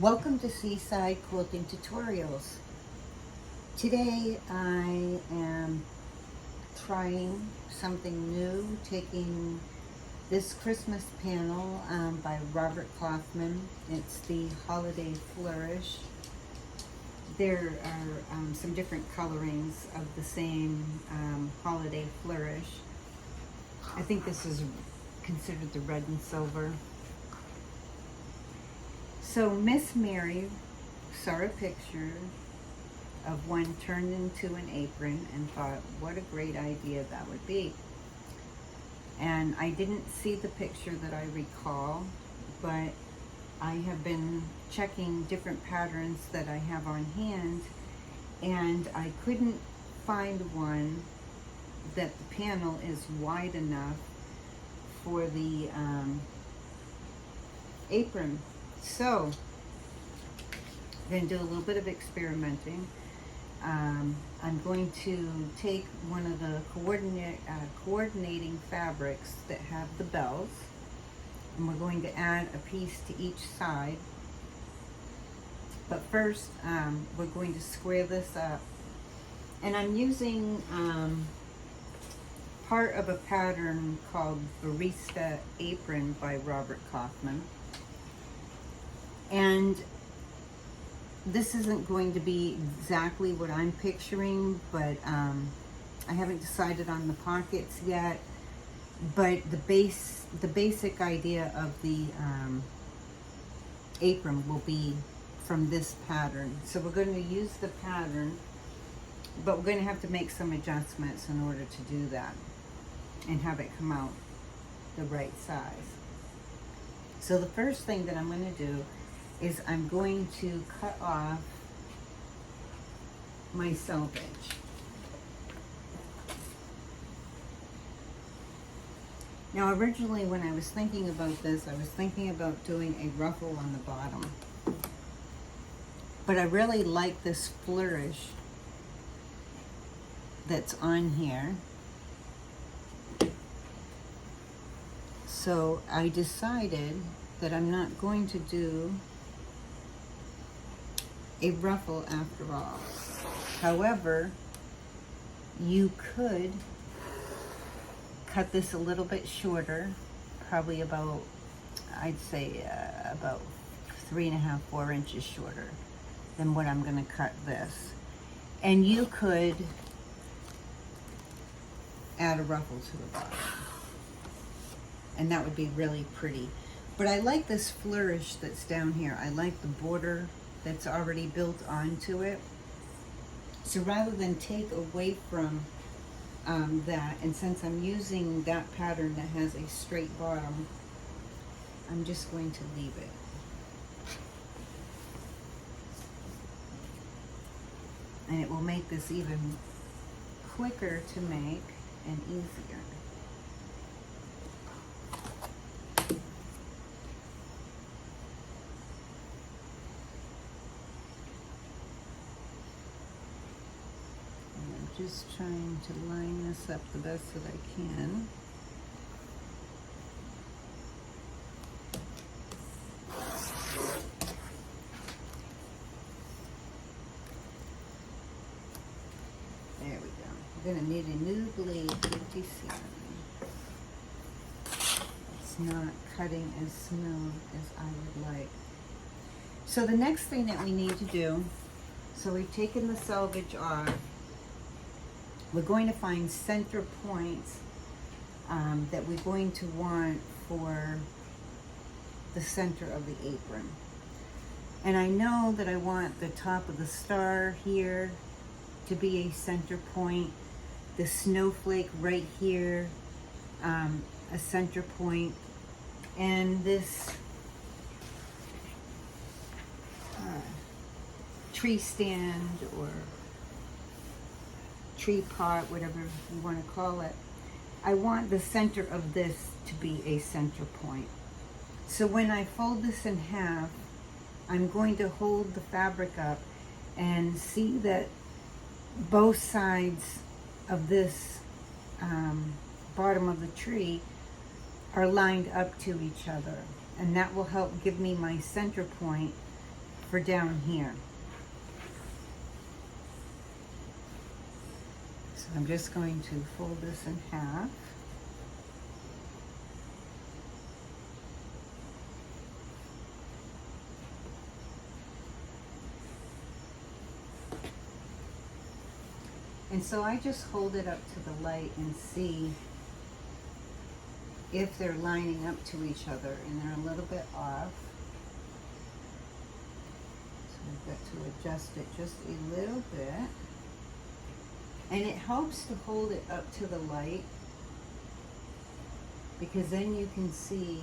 Welcome to Seaside Quilting Tutorials. Today I am trying something new, taking this Christmas panel by Robert Kaufman. It's the Holiday Flourish. There are some different colorings of the same Holiday Flourish. I think this is considered the red and silver. So Miss Mary saw a picture of one turned into an apron and thought, what a great idea that would be. And I didn't see the picture that I recall, but I have been checking different patterns that I have on hand, and I couldn't find one that the panel is wide enough for the apron. So I'm going to do a little bit of experimenting. I'm going to take one of the coordinating fabrics that have the bells, and we're going to add a piece to each side. But first, we're going to square this up. And I'm using part of a pattern called Barista Apron by Robert Kaufman. And this isn't going to be exactly what I'm picturing, but I haven't decided on the pockets yet. But the basic idea of the apron will be from this pattern. So we're going to use the pattern, but we're going to have to make some adjustments in order to do that and have it come out the right size. So the first thing that I'm going to do is I'm going to cut off my selvage. Now originally when I was thinking about this, I was thinking about doing a ruffle on the bottom. But I really like this flourish that's on here. So I decided that I'm not going to do a ruffle after all. However, you could cut this a little bit shorter, probably about, I'd say about 3.5, 4 inches shorter than what I'm going to cut this. And you could add a ruffle to the bottom, and that would be really pretty. But I like this flourish that's down here. I like the border that's already built onto it. So rather than take away from that, and since I'm using that pattern that has a straight bottom, I'm just going to leave it. And it will make this even quicker to make and easier. Just trying to line this up the best that I can. There we go. We're going to need a new blade 57. It's not cutting as smooth as I would like. So the next thing that we need to do, so we've taken the selvage off. We're going to find center points that we're going to want for the center of the apron. And I know that I want the top of the star here to be a center point, the snowflake right here, a center point, and this tree stand or tree pot, whatever you want to call it. I want the center of this to be a center point. So when I fold this in half, I'm going to hold the fabric up and see that both sides of this bottom of the tree are lined up to each other, and that will help give me my center point for down here. So I'm just going to fold this in half. And so I just hold it up to the light and see if they're lining up to each other, and they're a little bit off. So I've got to adjust it just a little bit. And it helps to hold it up to the light, because then you can see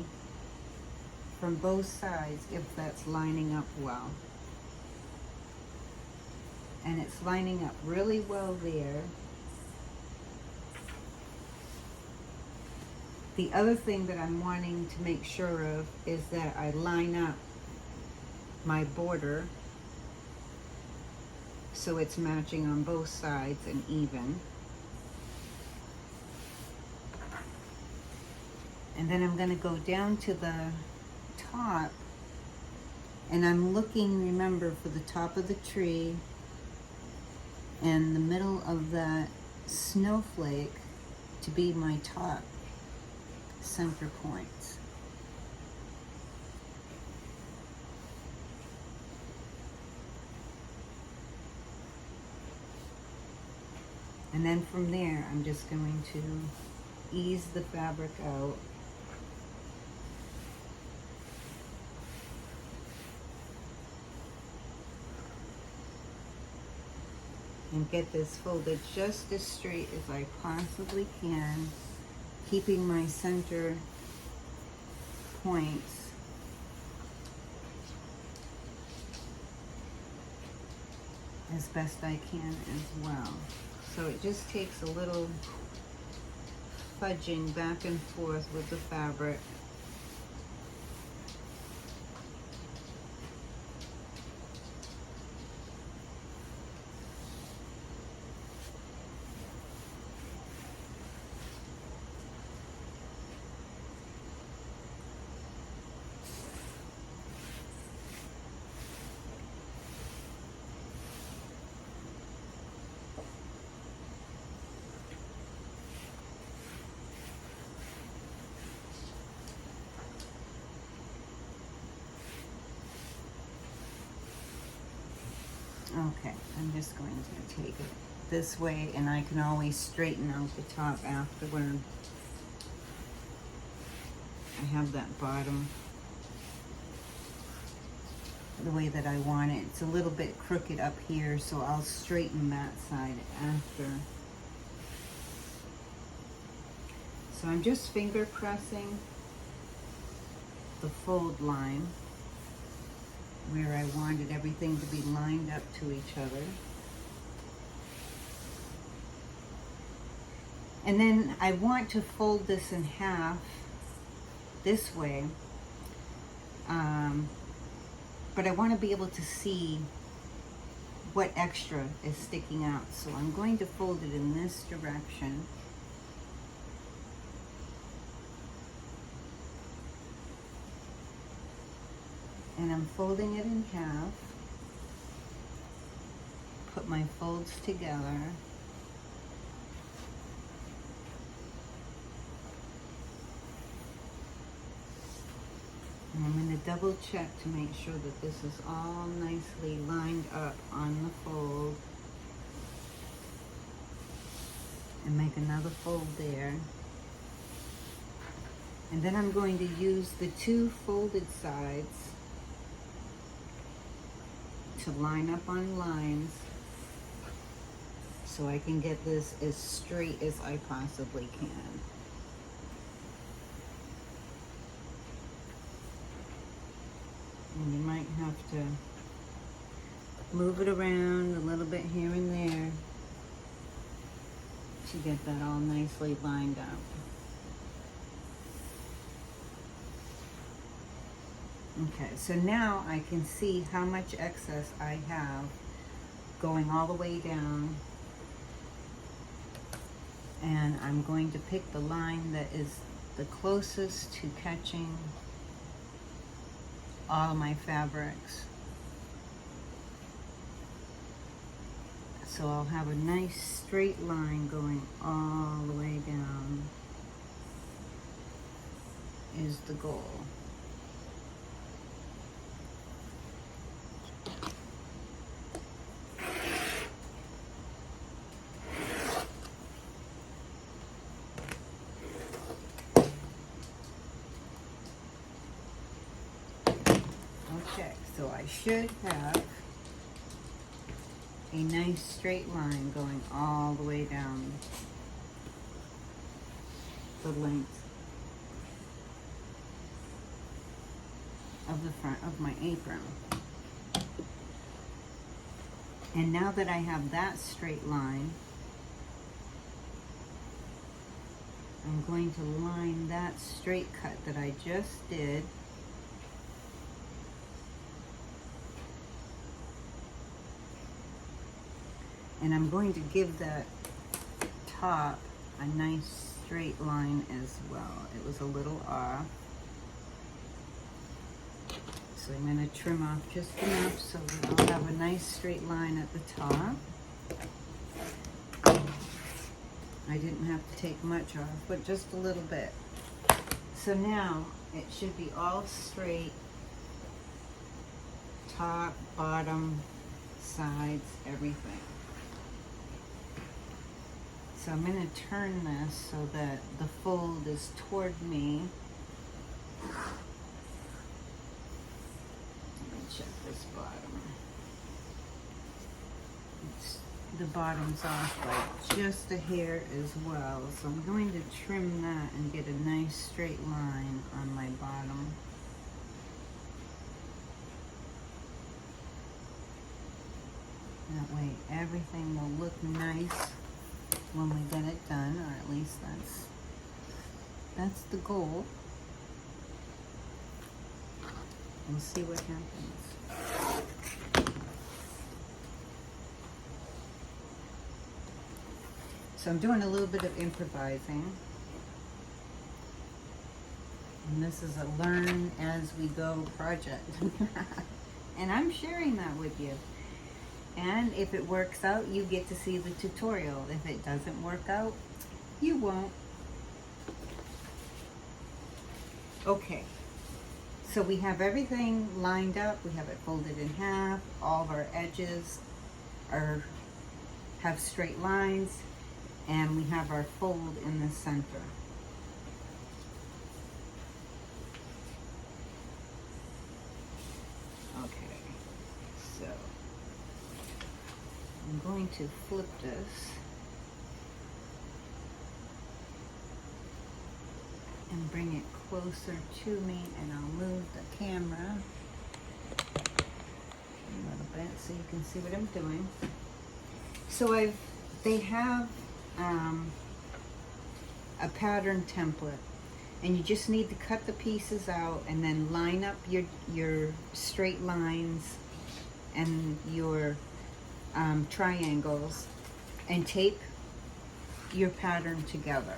from both sides if that's lining up well. And it's lining up really well there. The other thing that I'm wanting to make sure of is that I line up my border so it's matching on both sides and even. And then I'm going to go down to the top, and I'm looking, remember, for the top of the tree and the middle of that snowflake to be my top center points. And then from there, I'm just going to ease the fabric out. And get this folded just as straight as I possibly can, keeping my center points as best I can as well. So it just takes a little fudging back and forth with the fabric. Okay, I'm just going to take it this way, and I can always straighten out the top afterward. I have that bottom the way that I want it. It's a little bit crooked up here, so I'll straighten that side after. So I'm just finger pressing the fold line where I wanted everything to be lined up to each other. And then I want to fold this in half this way, but I want to be able to see what extra is sticking out. So I'm going to fold it in this direction. And I'm folding it in half. Put my folds together. And I'm going to double check to make sure that this is all nicely lined up on the fold. And make another fold there. And then I'm going to use the two folded sides to line up on lines so I can get this as straight as I possibly can. And you might have to move it around a little bit here and there to get that all nicely lined up. Okay, so now I can see how much excess I have going all the way down, and I'm going to pick the line that is the closest to catching all my fabrics. So I'll have a nice straight line going all the way down is the goal. Okay, so I should have a nice straight line going all the way down the length of the front of my apron. And now that I have that straight line, I'm going to line that straight cut that I just did . And I'm going to give that top a nice straight line as well. It was a little off. So I'm going to trim off just enough so that I'll have a nice straight line at the top. I didn't have to take much off, but just a little bit. So now it should be all straight, top, bottom, sides, everything. So I'm going to turn this so that the fold is toward me. Let me check this bottom. The bottom's off by just a hair as well. So I'm going to trim that and get a nice straight line on my bottom. That way everything will look nice when we get it done, or at least that's the goal. We'll see what happens. So I'm doing a little bit of improvising. And this is a learn as we go project. And I'm sharing that with you. And if it works out, you get to see the tutorial. If it doesn't work out, you won't. Okay, so we have everything lined up. We have it folded in half. All of our edges have straight lines, and we have our fold in the center. Okay, so I'm going to flip this and bring it closer to me, and I'll move the camera a little bit so you can see what I'm doing. So they have a pattern template, and you just need to cut the pieces out and then line up your straight lines and your triangles and tape your pattern together.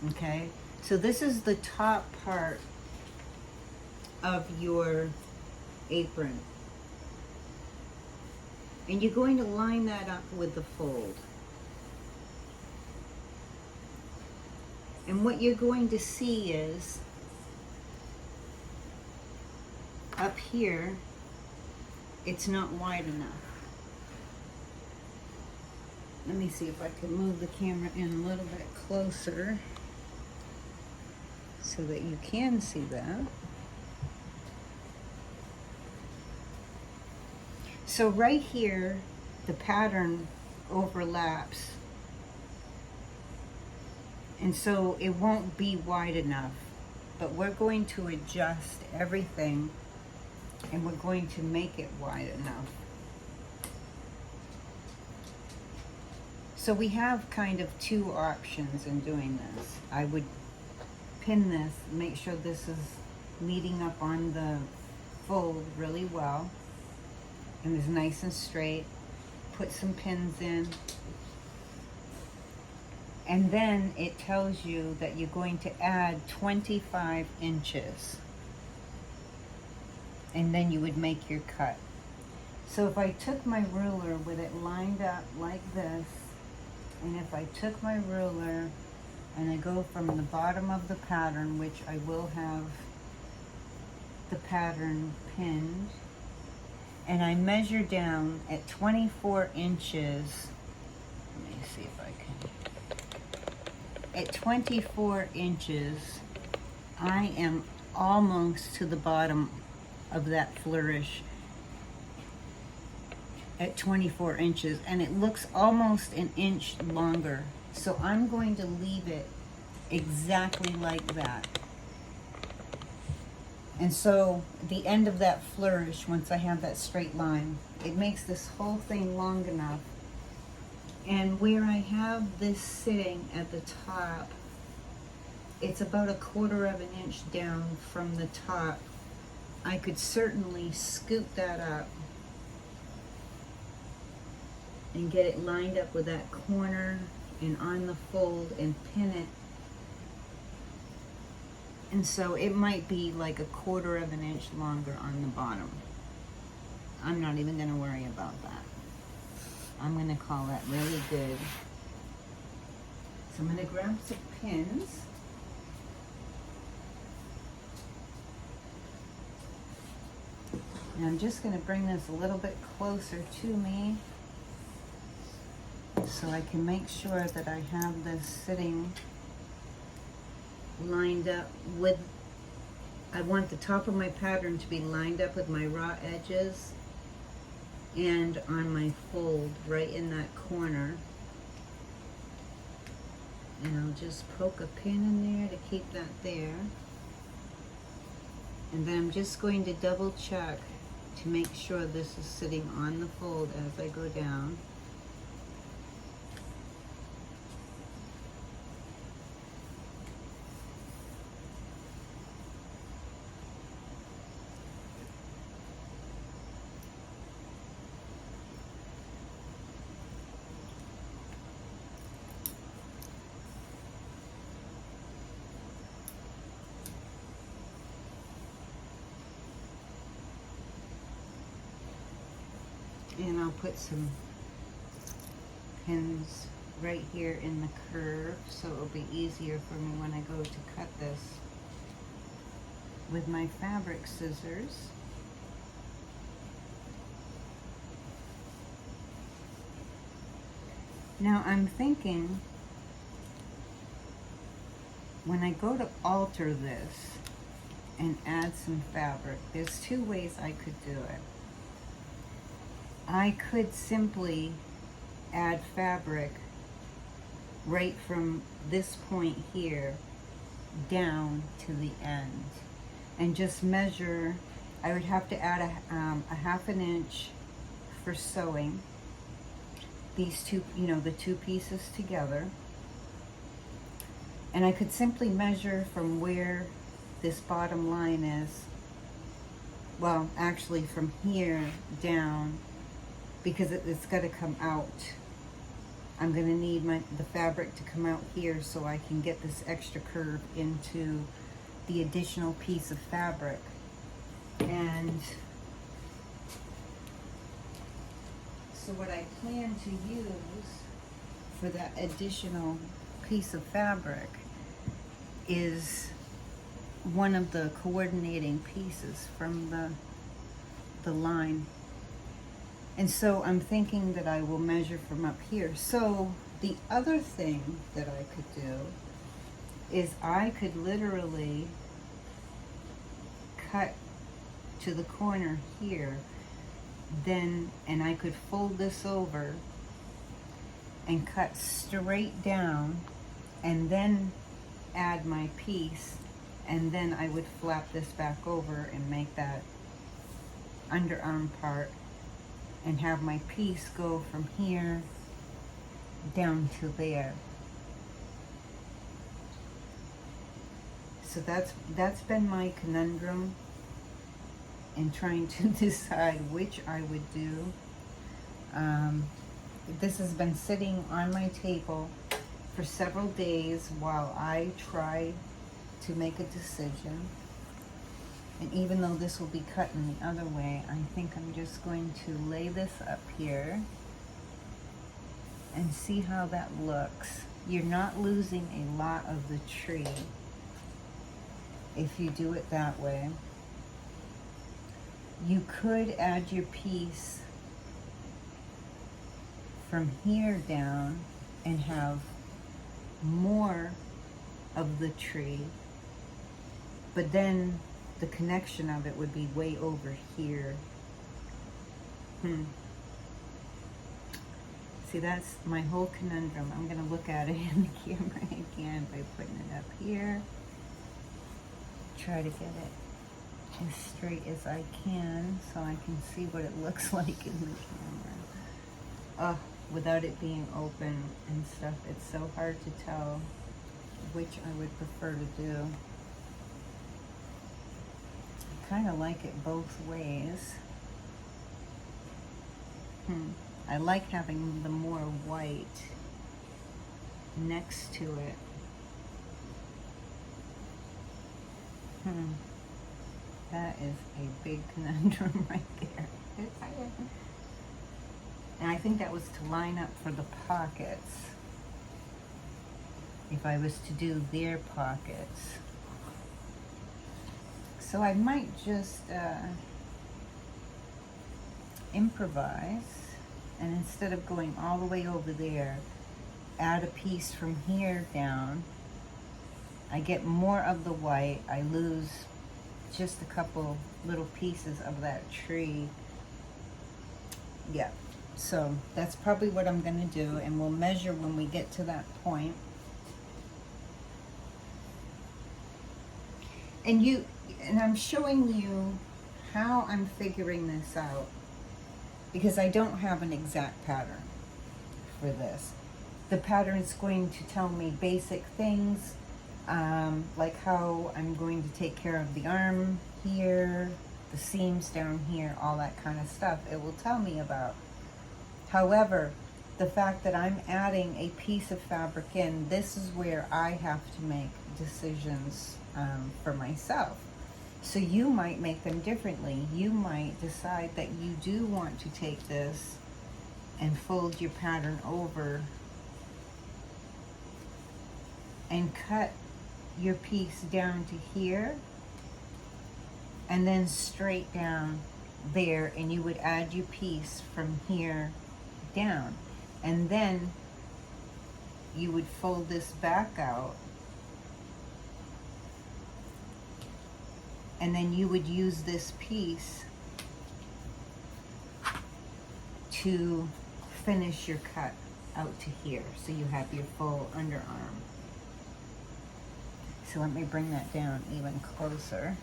Okay, so this is the top part of your apron, and you're going to line that up with the fold. And what you're going to see is up here, it's not wide enough. Let me see if I can move the camera in a little bit closer so that you can see that. So right here, the pattern overlaps, and so it won't be wide enough, but we're going to adjust everything and we're going to make it wide enough. So we have kind of two options in doing this. I would pin this, make sure this is meeting up on the fold really well and is nice and straight. Put some pins in. And then it tells you that you're going to add 25 inches. And then you would make your cut. So if I took my ruler with it lined up like this, and if I took my ruler and I go from the bottom of the pattern, which I will have the pattern pinned, and I measure down at 24 inches, let me see if I can, at 24 inches, I am almost to the bottom of that flourish at 24 inches, and it looks almost an inch longer. So I'm going to leave it exactly like that. And so the end of that flourish, once I have that straight line, it makes this whole thing long enough. And where I have this sitting at the top, it's about 1/4 of an inch down from the top. I could certainly scoop that up and get it lined up with that corner and on the fold and pin it. And so it might be like 1/4 of an inch longer on the bottom. I'm not even going to worry about that. I'm going to call that really good. So I'm going to grab some pins. And I'm just going to bring this a little bit closer to me so I can make sure that I have this sitting lined up with, I want the top of my pattern to be lined up with my raw edges and on my fold right in that corner. And I'll just poke a pin in there to keep that there. And then I'm just going to double check to make sure this is sitting on the fold as I go down. And I'll put some pins right here in the curve so it'll be easier for me when I go to cut this with my fabric scissors. Now I'm thinking when I go to alter this and add some fabric, there's 2 ways I could do it. I could simply add fabric right from this point here down to the end and just measure. I would have to add a 1/2 inch for sewing these two, the 2 pieces together. And I could simply measure from where this bottom line is, well, actually from here down, because it's got to come out. I'm going to need the fabric to come out here so I can get this extra curve into the additional piece of fabric. And so what I plan to use for that additional piece of fabric is one of the coordinating pieces from the line. And so I'm thinking that I will measure from up here. So the other thing that I could do is I could literally cut to the corner here, and I could fold this over and cut straight down and then add my piece, and then I would flap this back over and make that underarm part and have my piece go from here down to there. So that's been my conundrum in trying to decide which I would do. This has been sitting on my table for several days while I try to make a decision. And even though this will be cut in the other way, I think I'm just going to lay this up here and see how that looks. You're not losing a lot of the tree if you do it that way. You could add your piece from here down and have more of the tree, but then the connection of it would be way over here. See, that's my whole conundrum. I'm gonna look at it in the camera again by putting it up here. Try to get it as straight as I can so I can see what it looks like in the camera. Without it being open and stuff, it's so hard to tell which I would prefer to do. I kind of like it both ways. I like having the more white next to it. That is a big conundrum right there. And I think that was to line up for the pockets. If I was to do their pockets. So I might just improvise, and instead of going all the way over there, add a piece from here down. I get more of the white. I lose just a couple little pieces of that tree. Yeah, so that's probably what I'm gonna do, and we'll measure when we get to that point. And I'm showing you how I'm figuring this out, because I don't have an exact pattern for this. The pattern is going to tell me basic things, like how I'm going to take care of the arm here, the seams down here, all that kind of stuff. It will tell me about. However, the fact that I'm adding a piece of fabric in, this is where I have to make decisions for myself. So you might make them differently. You might decide that you do want to take this and fold your pattern over and cut your piece down to here and then straight down there, and you would add your piece from here down, and then you would fold this back out, and then you would use this piece to finish your cut out to here, so you have your full underarm. So let me bring that down even closer.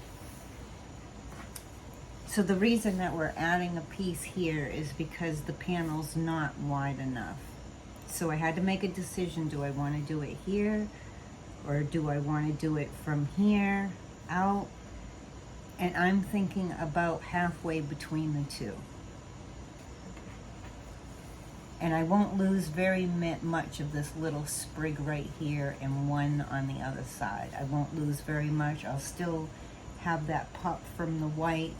So the reason that we're adding a piece here is because the panel's not wide enough. So I had to make a decision. Do I want to do it here, or do I want to do it from here out? And I'm thinking about halfway between the two. And I won't lose very much of this little sprig right here and one on the other side. I won't lose very much. I'll still have that pop from the white,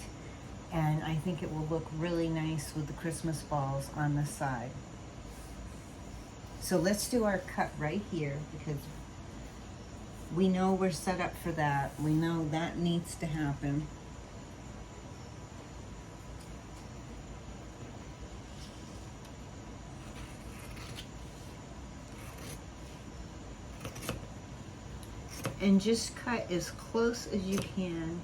and I think it will look really nice with the Christmas balls on the side. So let's do our cut right here, because we know we're set up for that. We know that needs to happen. And just cut as close as you can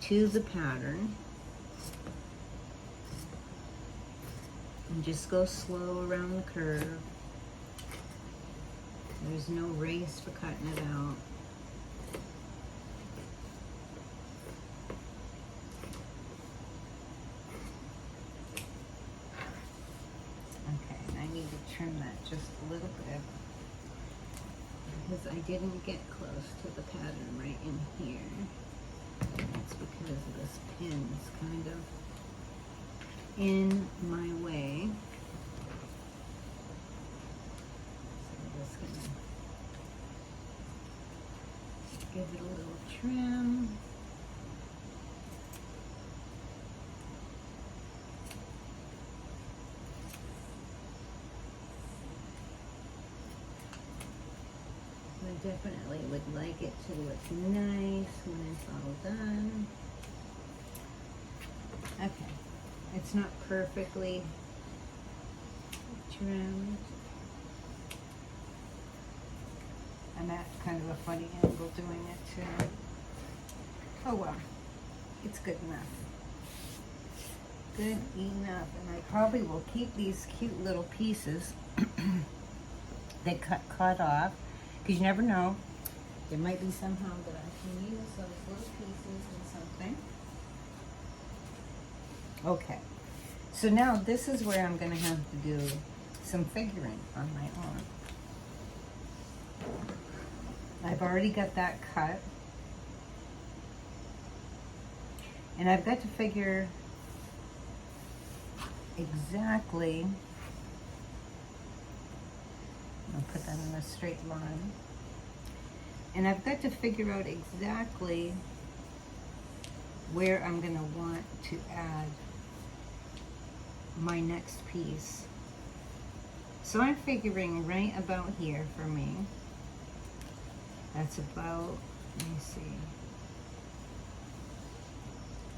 to the pattern. And just go slow around the curve. There's no race for cutting it out. Okay, and I need to trim that just a little bit, because I didn't get close to the pattern right in here. That's because this pin is kind of in my way. So I'm just gonna give it a little trim. definitely would like it to look nice when it's all done. Okay, it's not perfectly trimmed. I'm at kind of a funny angle doing it too. Oh well, it's good enough. Good enough. And I probably will keep these cute little pieces that cut off, because you never know. There might be somehow that I can use those little pieces in something. Okay, so now this is where I'm going to have to do some figuring on my own. I've already got that cut. And I've got to figure exactly, I'll put that on a straight line. And I've got to figure out exactly where I'm going to want to add my next piece. So I'm figuring right about here for me. That's about, let me see.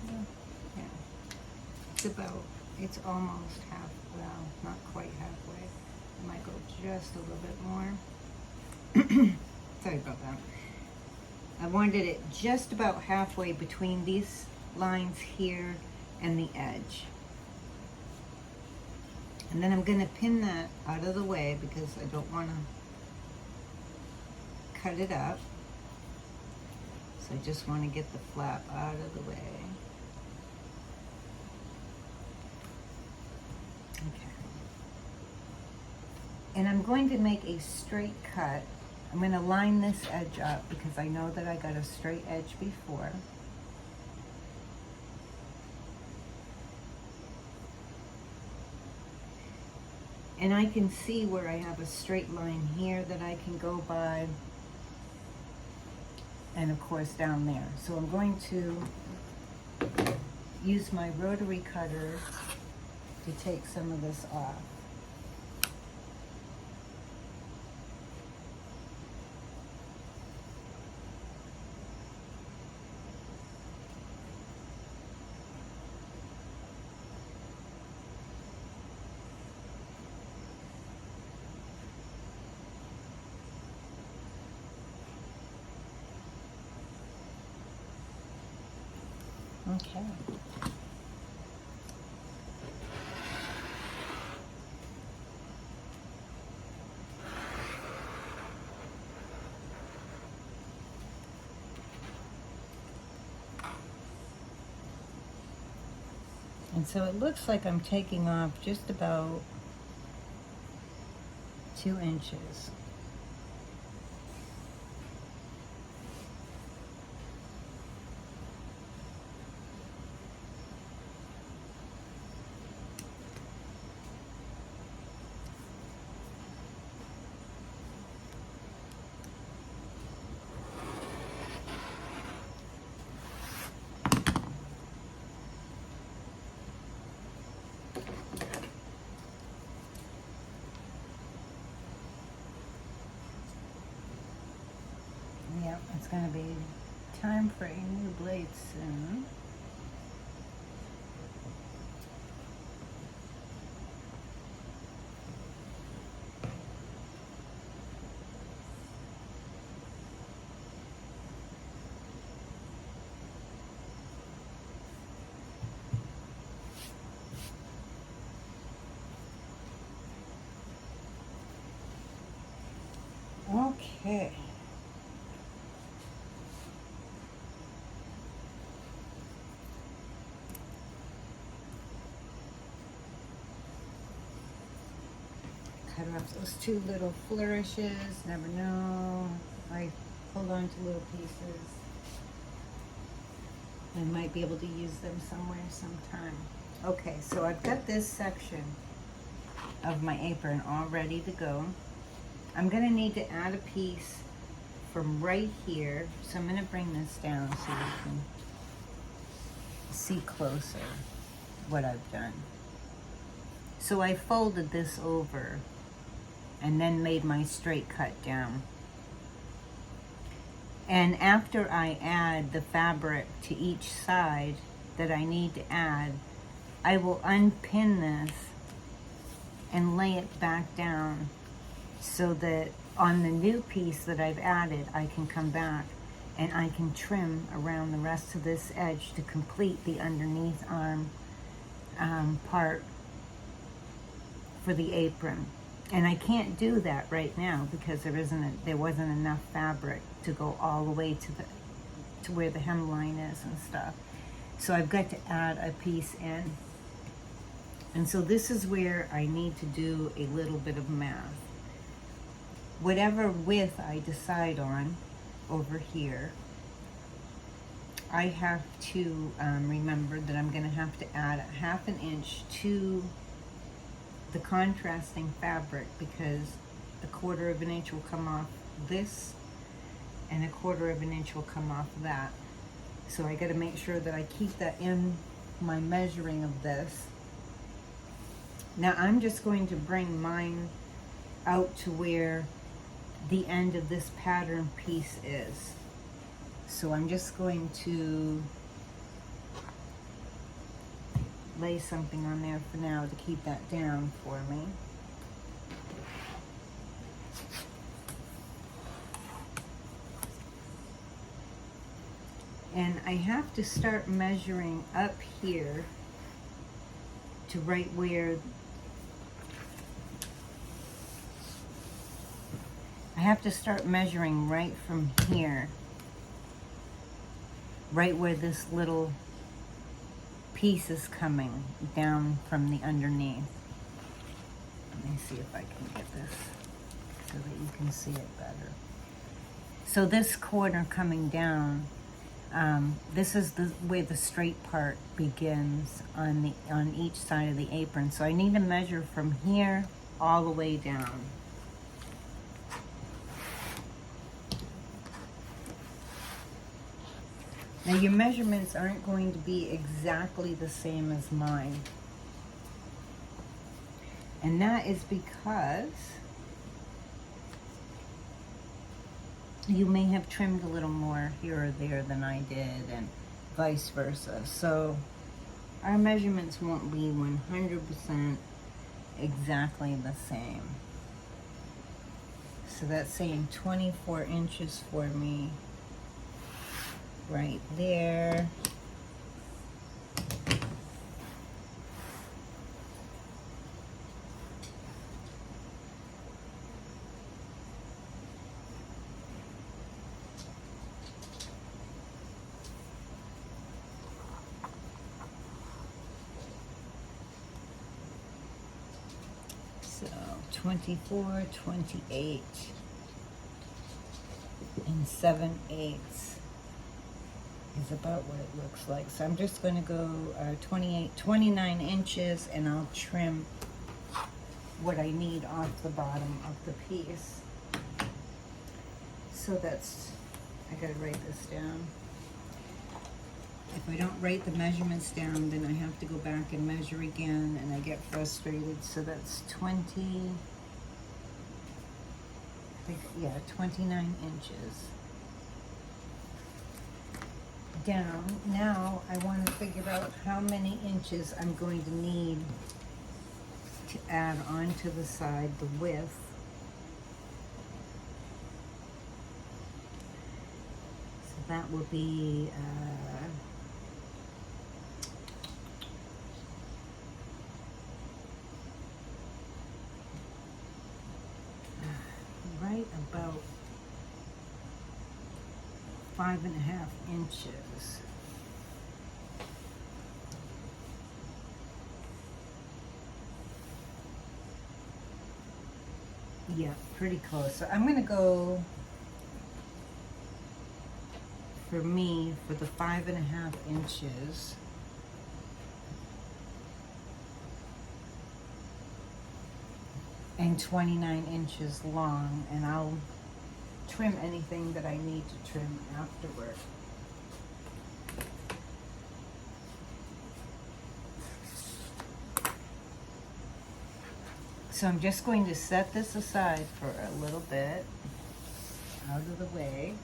Yeah, it's almost half, well, not quite halfway. I might go just a little bit more. Sorry about that. I wanted it just about halfway between these lines here and the edge. And then I'm going to pin that out of the way because I don't want to cut it up. So I just want to get the flap out of the way. Okay. And I'm going to make a straight cut. I'm going to line this edge up because I know that I got a straight edge before. And I can see where I have a straight line here that I can go by. And of course down there. So I'm going to use my rotary cutter to take some of this off. Okay. And so it looks like I'm taking off just about 2 inches. Yep, it's going to be time for a new blade soon. Okay. Cut off those 2 little flourishes. Never know. I hold on to little pieces. I might be able to use them somewhere sometime. Okay, so I've got this section of my apron all ready to go. I'm going to need to add a piece from right here. So I'm going to bring this down so you can see closer what I've done. So I folded this over and then made my straight cut down. And after I add the fabric to each side that I need to add, I will unpin this and lay it back down so that on the new piece that I've added, I can come back and I can trim around the rest of this edge to complete the underneath arm part for the apron. And I can't do that right now because there wasn't enough fabric to go all the way to where the hemline is and stuff. So I've got to add a piece in. And so this is where I need to do a little bit of math. Whatever width I decide on over here, I have to remember that I'm going to have to add a 1/2 inch to the contrasting fabric, because a 1/4 inch will come off this and a 1/4 inch will come off that. So I got to make sure that I keep that in my measuring of this. Now I'm just going to bring mine out to where the end of this pattern piece is. So I'm just going to lay something on there for now to keep that down for me. And I have to start measuring up here to right where I have to start measuring right from here, right where this little piece is coming down from the underneath. Let me see if I can get this so that you can see it better. So this corner coming down, this is where the straight part begins on each side of the apron. So I need to measure from here all the way down. Now your measurements aren't going to be exactly the same as mine. And that is because you may have trimmed a little more here or there than I did, and vice versa. So our measurements won't be 100% exactly the same. So that's saying 24 inches for me right there. So 24, 28, and 7/8 is about what it looks like. So I'm just going to go 29 inches, and I'll trim what I need off the bottom of the piece. So that's, I gotta write this down. If I don't write the measurements down, then I have to go back and measure again, and I get frustrated. So that's 29 inches. Down. Now I want to figure out how many inches I'm going to need to add onto the side, the width. So that will be right about 5.5 inches. Yeah, pretty close. So I'm gonna go, for me, for the 5.5 inches. And 29 inches long, and I'll trim anything that I need to trim afterward. So I'm just going to set this aside for a little bit, out of the way.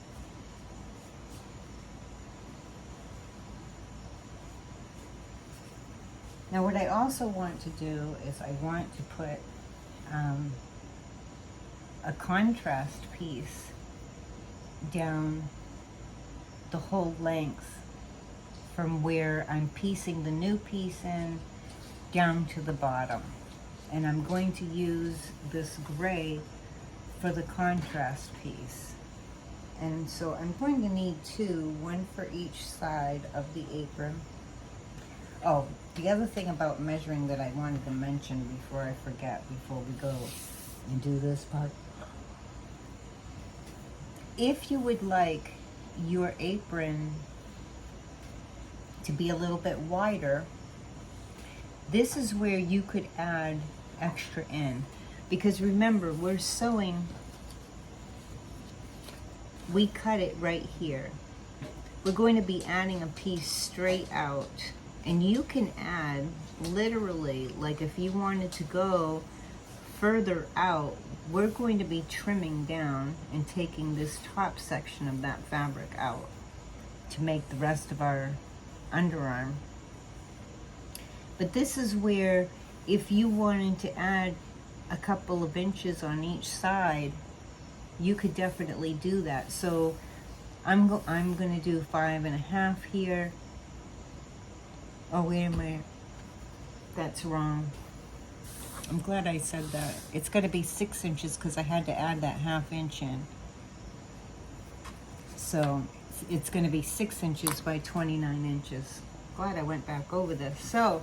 Now what I also want to do is I want to put a contrast piece down the whole length from where I'm piecing the new piece in down to the bottom. And I'm going to use this gray for the contrast piece. And so I'm going to need two, one for each side of the apron. Oh, the other thing about measuring that I wanted to mention before I forget, before we go and do this part. If you would like your apron to be a little bit wider, this is where you could add extra in. Because remember, we're sewing, we cut it right here. We're going to be adding a piece straight out. And you can add literally, like if you wanted to go further out, we're going to be trimming down and taking this top section of that fabric out to make the rest of our underarm. But this is where if you wanted to add a couple of inches on each side, you could definitely do that. So I'm going to do 5.5 here. Oh, wait a minute. That's wrong. I'm glad I said that. It's got to be 6 inches because I had to add that 1/2 inch in. So it's going to be 6 inches by 29 inches. Glad I went back over this. So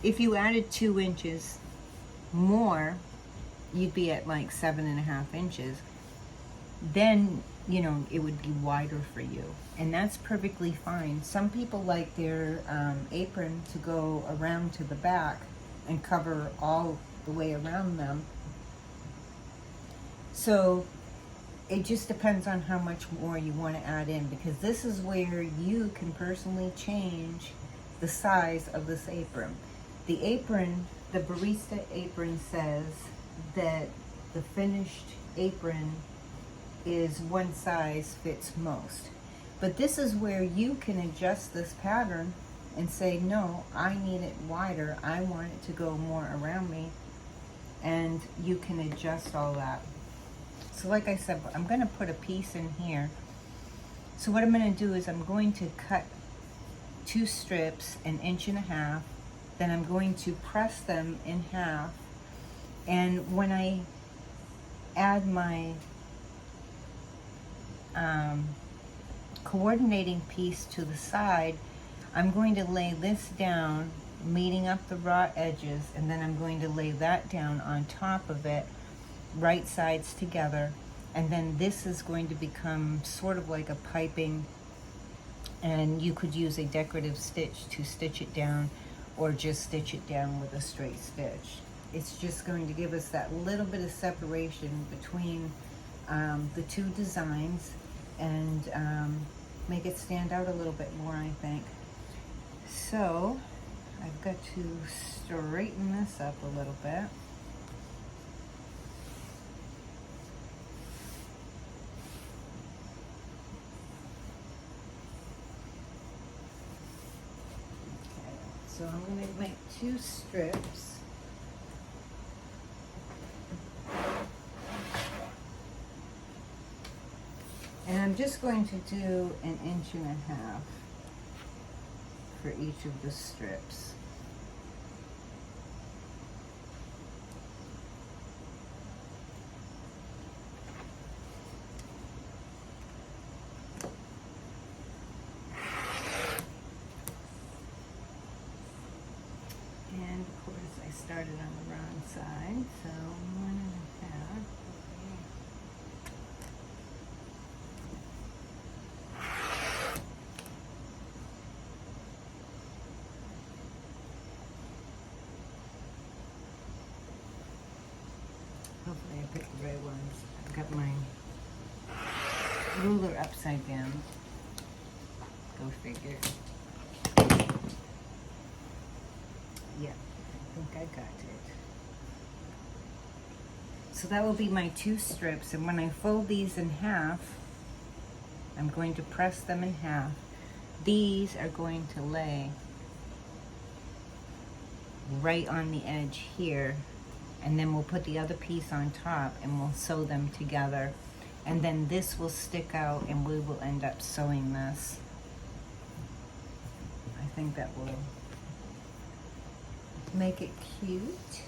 if you added 2 inches more, you'd be at like 7.5 inches. Then, you know, it would be wider for you. And that's perfectly fine. Some people like their apron to go around to the back and cover all the way around them. So it just depends on how much more you want to add in, because this is where you can personally change the size of this apron. The apron, the barista apron, says that the finished apron is one size fits most. But this is where you can adjust this pattern and say, no, I need it wider. I want it to go more around me. And you can adjust all that. So like I said, I'm going to put a piece in here. So what I'm going to do is I'm going to cut 2 strips 1.5 inches. Then I'm going to press them in half. And when I add my coordinating piece to the side, I'm going to lay this down, meeting up the raw edges, and then I'm going to lay that down on top of it, right sides together, and then this is going to become sort of like a piping, and you could use a decorative stitch to stitch it down, or just stitch it down with a straight stitch. It's just going to give us that little bit of separation between the two designs, and make it stand out a little bit more, I think. So I've got to straighten this up a little bit. Okay, so I'm going to make 2 strips. And I'm just going to do 1.5 inches for each of the strips. And of course I started on the wrong side, so 1.5. Hopefully I picked the right ones. I've got my ruler upside down. Go figure. Yeah, I think I got it. So that will be my 2 strips, and when I fold these in half, I'm going to press them in half. These are going to lay right on the edge here, and then we'll put the other piece on top and we'll sew them together, and then this will stick out and we will end up sewing this. I think that will make it cute.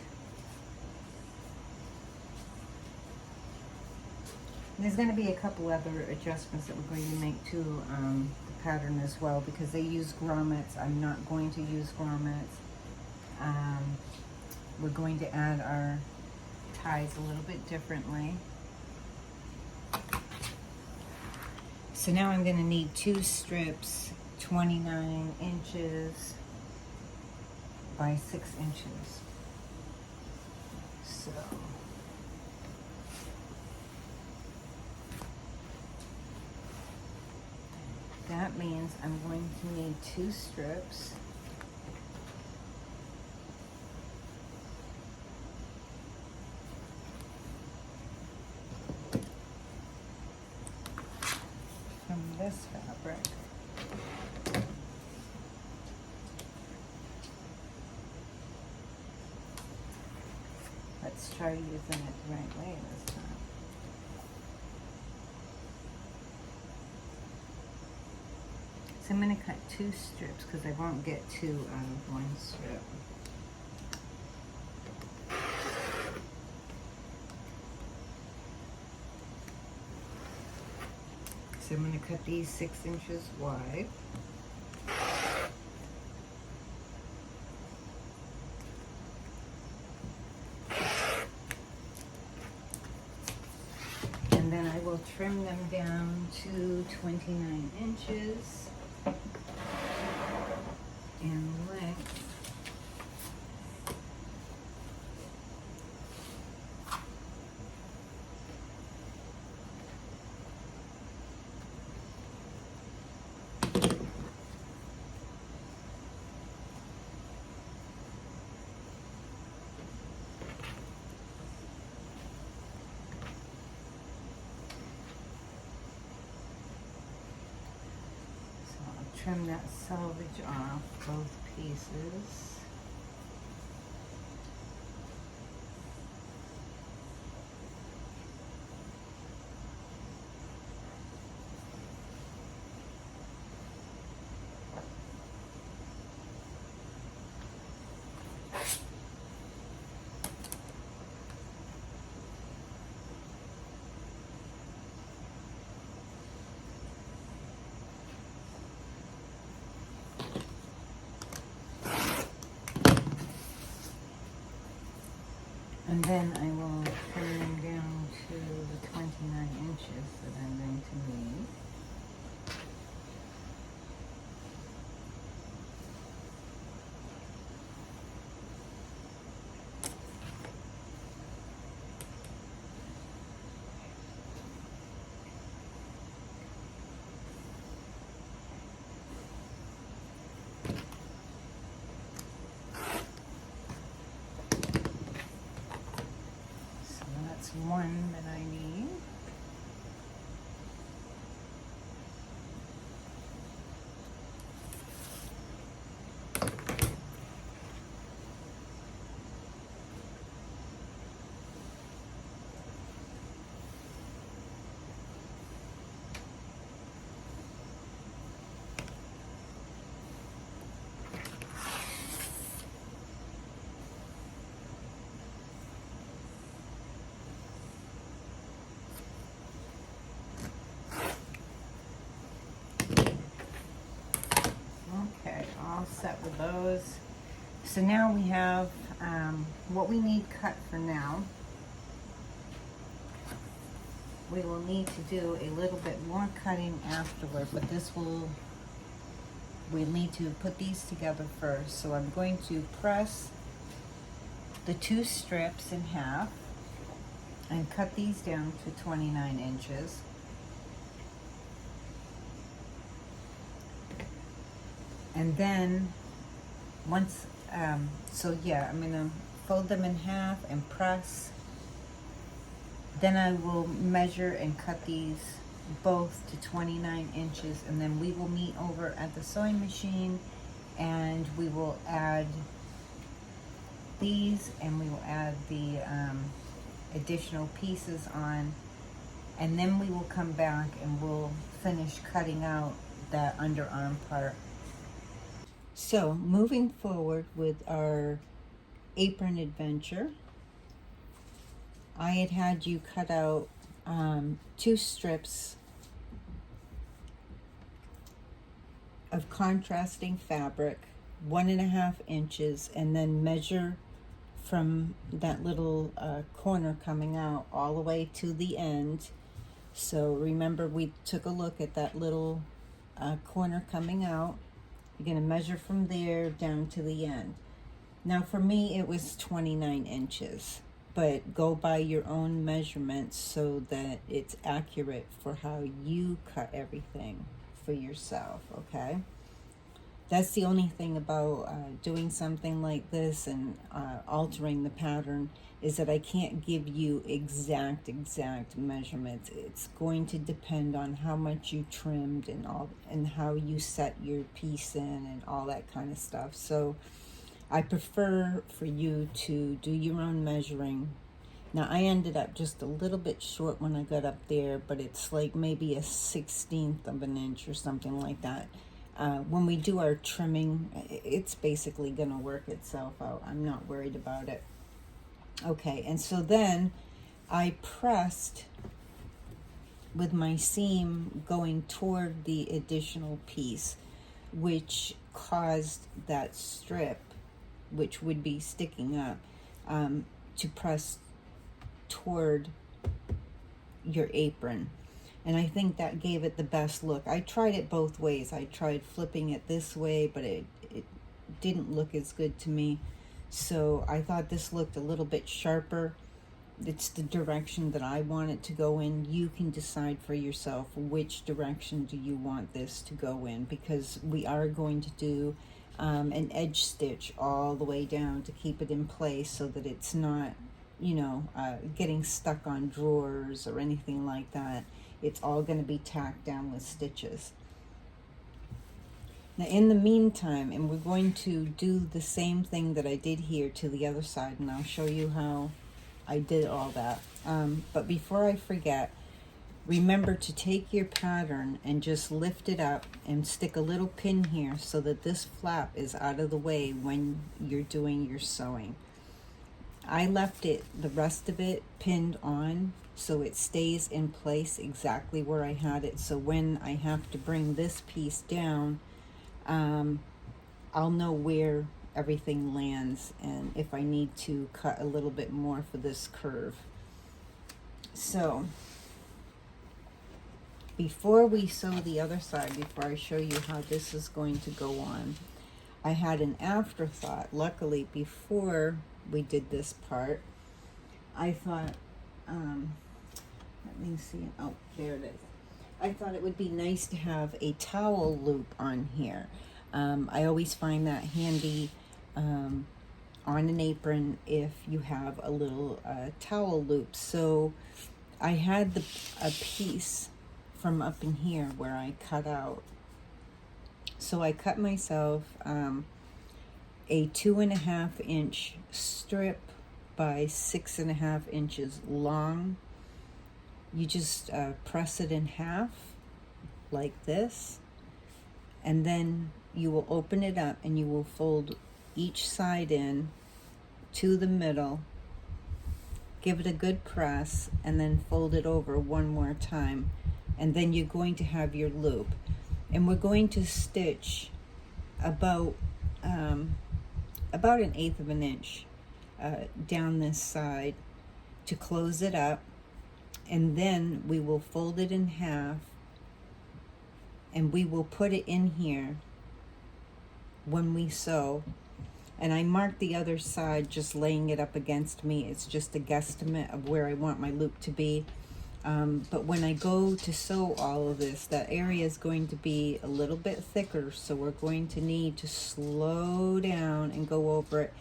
There's going to be a couple other adjustments that we're going to make to the pattern as well, because they use grommets. I'm not going to use grommets. We're going to add our ties a little bit differently. So now I'm going to need 2 strips, 29 inches by 6 inches. So that means I'm going to need 2 strips. From this fabric. Let's try using it the right way this time. So I'm going to cut 2 strips because I won't get 2 out of 1 strip. So I'm going to cut these 6 inches wide. And then I will trim them down to 29 inches in length. Trim that selvage off both pieces. And then I will trim them down to the 29 inches that I'm going to need. One that I need. All set with those. So now we have what we need cut for now. We will need to do a little bit more cutting afterward, but we need to put these together first. So I'm going to press the 2 strips in half and cut these down to 29 inches. And then once, so yeah, I'm gonna fold them in half and press. Then I will measure and cut these both to 29 inches, and then we will meet over at the sewing machine and we will add these, and we will add the additional pieces on, and then we will come back and we'll finish cutting out that underarm part. So moving forward with our apron adventure, I had you cut out 2 strips of contrasting fabric, 1.5 inches, and then measure from that little corner coming out all the way to the end. So remember, we took a look at that little corner coming out. You're going to measure from there down to the end. Now for me it was 29 inches, but go by your own measurements so that it's accurate for how you cut everything for yourself, okay? That's the only thing about doing something like this and altering the pattern, is that I can't give you exact measurements. It's going to depend on how much you trimmed and all, and how you set your piece in and all that kind of stuff. So I prefer for you to do your own measuring. Now I ended up just a little bit short when I got up there, but it's like maybe a 1/16 of an inch or something like that. When we do our trimming, it's basically gonna work itself out. I'm not worried about it. Okay, and so then I pressed with my seam going toward the additional piece, which caused that strip, which would be sticking up, to press toward your apron. And I think that gave it the best look. I tried it both ways. I tried flipping it this way, but it didn't look as good to me. So I thought this looked a little bit sharper. It's the direction that I want it to go in. You can decide for yourself which direction do you want this to go in, because we are going to do an edge stitch all the way down to keep it in place so that it's not, you know, getting stuck on drawers or anything like that. It's all going to be tacked down with stitches. Now in the meantime, and we're going to do the same thing that I did here to the other side, and I'll show you how I did all that. But before I forget, remember to take your pattern and just lift it up and stick a little pin here so that this flap is out of the way when you're doing your sewing. I left it, the rest of it, pinned on so it stays in place exactly where I had it. So when I have to bring this piece down, I'll know where everything lands and if I need to cut a little bit more for this curve. So before we sew the other side, before I show you how this is going to go on, I had an afterthought. Luckily, before we did this part, I thought, let me see, oh, there it is. I thought it would be nice to have a towel loop on here. I always find that handy on an apron if you have a little towel loop. So I had a piece from up in here where I cut out. So I cut myself a 2.5 inch strip by 6.5 inches long. You just press it in half like this, and then you will open it up and you will fold each side in to the middle, give it a good press, and then fold it over one more time, and then you're going to have your loop. And we're going to stitch about 1/8 of an inch down this side to close it up, and then we will fold it in half and we will put it in here when we sew. And I marked the other side just laying it up against me. It's just a guesstimate of where I want my loop to be. But when I go to sew all of this, that area is going to be a little bit thicker, so we're going to need to slow down and go over it,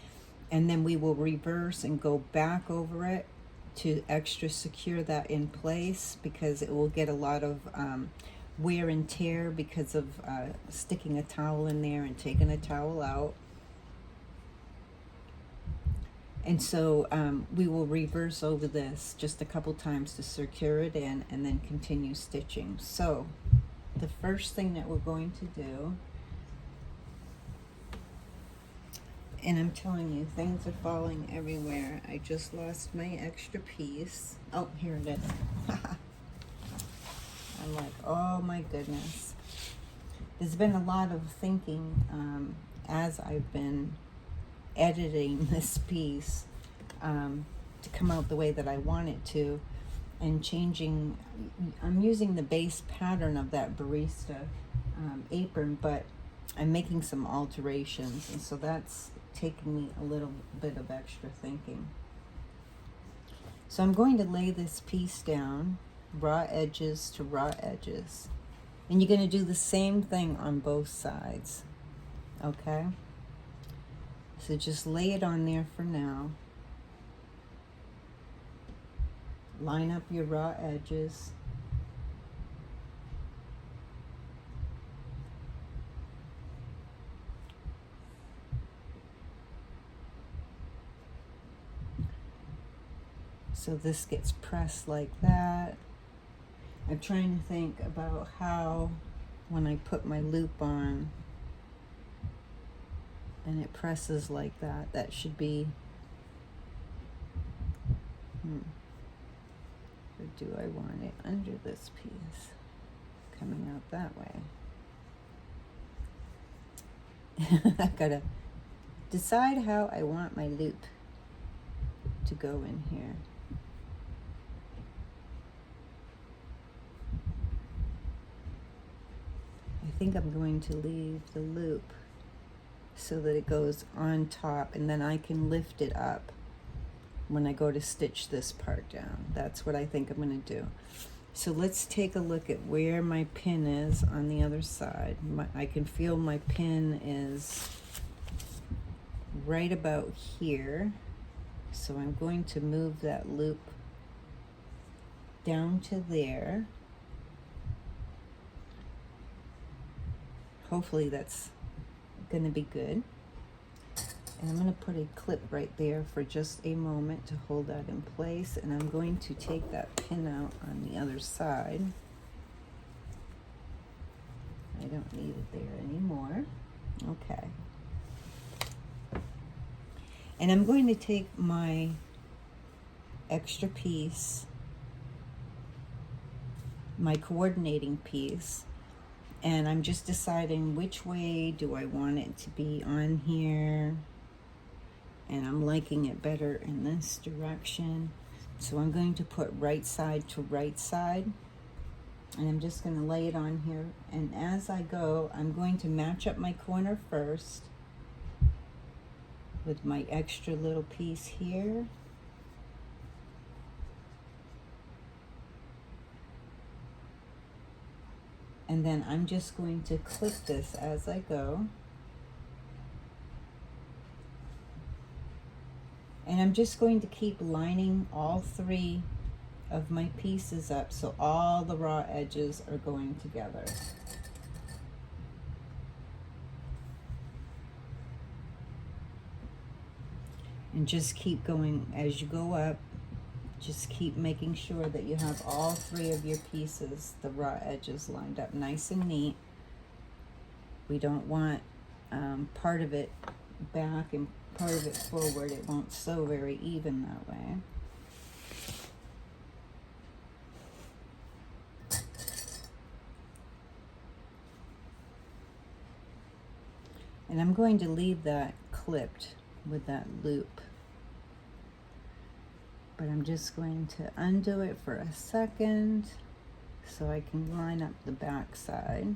and then we will reverse and go back over it to extra secure that in place, because it will get a lot of wear and tear because of sticking a towel in there and taking a towel out. And so we will reverse over this just a couple times to secure it in and then continue stitching. So the first thing that we're going to do, and I'm telling you, things are falling everywhere. I just lost my extra piece. Oh, here it is. I'm like, oh my goodness. There's been a lot of thinking as I've been editing this piece to come out the way that I want it to, and changing. I'm using the base pattern of that Barista apron, but I'm making some alterations, and so that's taking me a little bit of extra thinking. So I'm going to lay this piece down, raw edges to raw edges, and you're going to do the same thing on both sides, okay? So just lay it on there for now. Line up your raw edges. So this gets pressed like that. I'm trying to think about how, when I put my loop on and it presses like that, that should be, or do I want it under this piece, coming out that way? I gotta decide how I want my loop to go in here. I think I'm going to leave the loop so that it goes on top, and then I can lift it up when I go to stitch this part down. That's what I think I'm going to do. So let's take a look at where my pin is on the other side. I can feel my pin is right about here. So I'm going to move that loop down to there. Hopefully that's going to be good. And I'm going to put a clip right there for just a moment to hold that in place. And I'm going to take that pin out on the other side. I don't need it there anymore. Okay. And I'm going to take my extra piece, my coordinating piece, and I'm just deciding which way do I want it to be on here. And I'm liking it better in this direction. So I'm going to put right side to right side. And I'm just going to lay it on here. And as I go, I'm going to match up my corner first with my extra little piece here. And then I'm just going to clip this as I go. And I'm just going to keep lining all three of my pieces up so all the raw edges are going together. And just keep going as you go up. Just keep making sure that you have all three of your pieces, the raw edges, lined up nice and neat. We don't want part of it back and part of it forward. It won't sew very even that way. And I'm going to leave that clipped with that loop. But I'm just going to undo it for a second so I can line up the back side.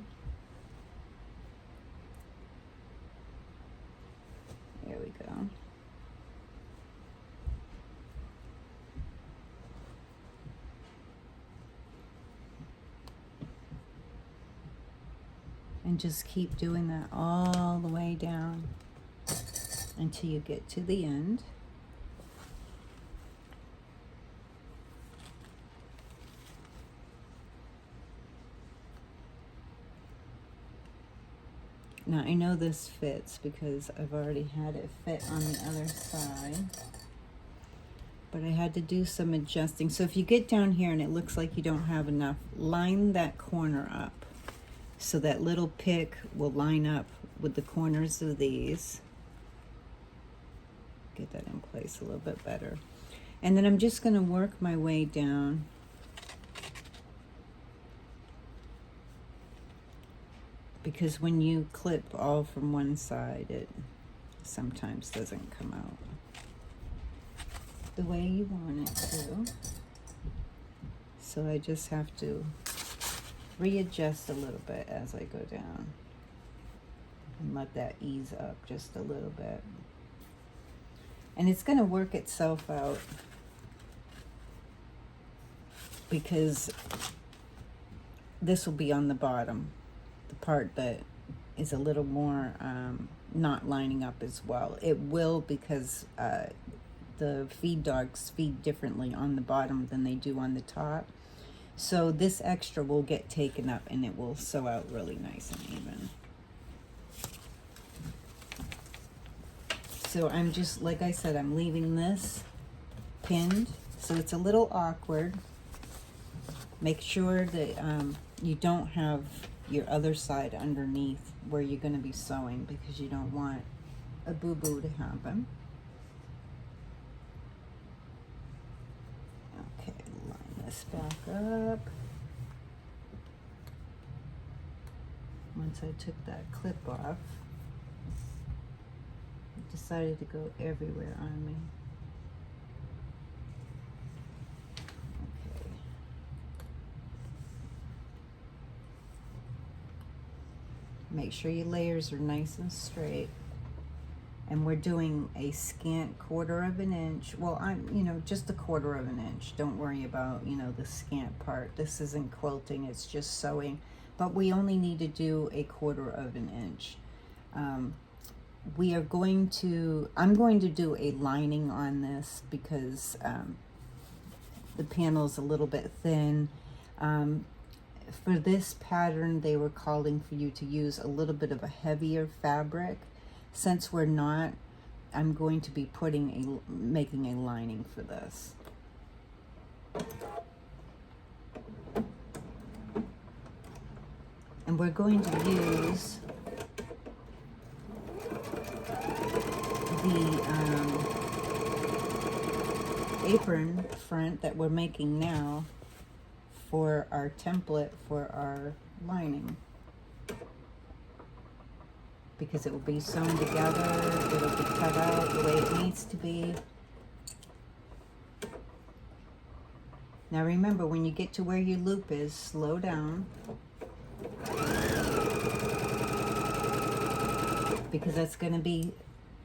There we go. And just keep doing that all the way down until you get to the end. Now I know this fits because I've already had it fit on the other side. but I had to do some adjusting. So if you get down here and it looks like you don't have enough, line that corner up. So that little pick will line up with the corners of these. Get that in place a little bit better. And then I'm just going to work my way down. Because when you clip all from one side, it sometimes doesn't come out the way you want it to. So I just have to readjust a little bit as I go down. And let that ease up just a little bit. And it's going to work itself out. Because this will be on the bottom. The part that is a little more not lining up as well. It will, because the feed dogs feed differently on the bottom than they do on the top. So this extra will get taken up and it will sew out really nice and even. So I'm just, like I said, I'm leaving this pinned. So it's a little awkward. Make sure that you don't have your other side underneath where you're going to be sewing, because you don't want a boo-boo to happen. Okay, line this back up. Once I took that clip off, it decided to go everywhere on me. Make sure your layers are nice and straight. And we're doing a scant 1/4 of an inch. Well, just a 1/4 of an inch. Don't worry about, the scant part. This isn't quilting, it's just sewing. But we only need to do a 1/4 of an inch. I'm going to do a lining on this because the panel's a little bit thin. For this pattern, they were calling for you to use a little bit of a heavier fabric. Since we're not, I'm going to be making a lining for this. And we're going to use the apron front that we're making now for our template for our lining, because it will be sewn together, it'll be cut out the way it needs to be. Now remember, when you get to where your loop is, slow down, because that's going to be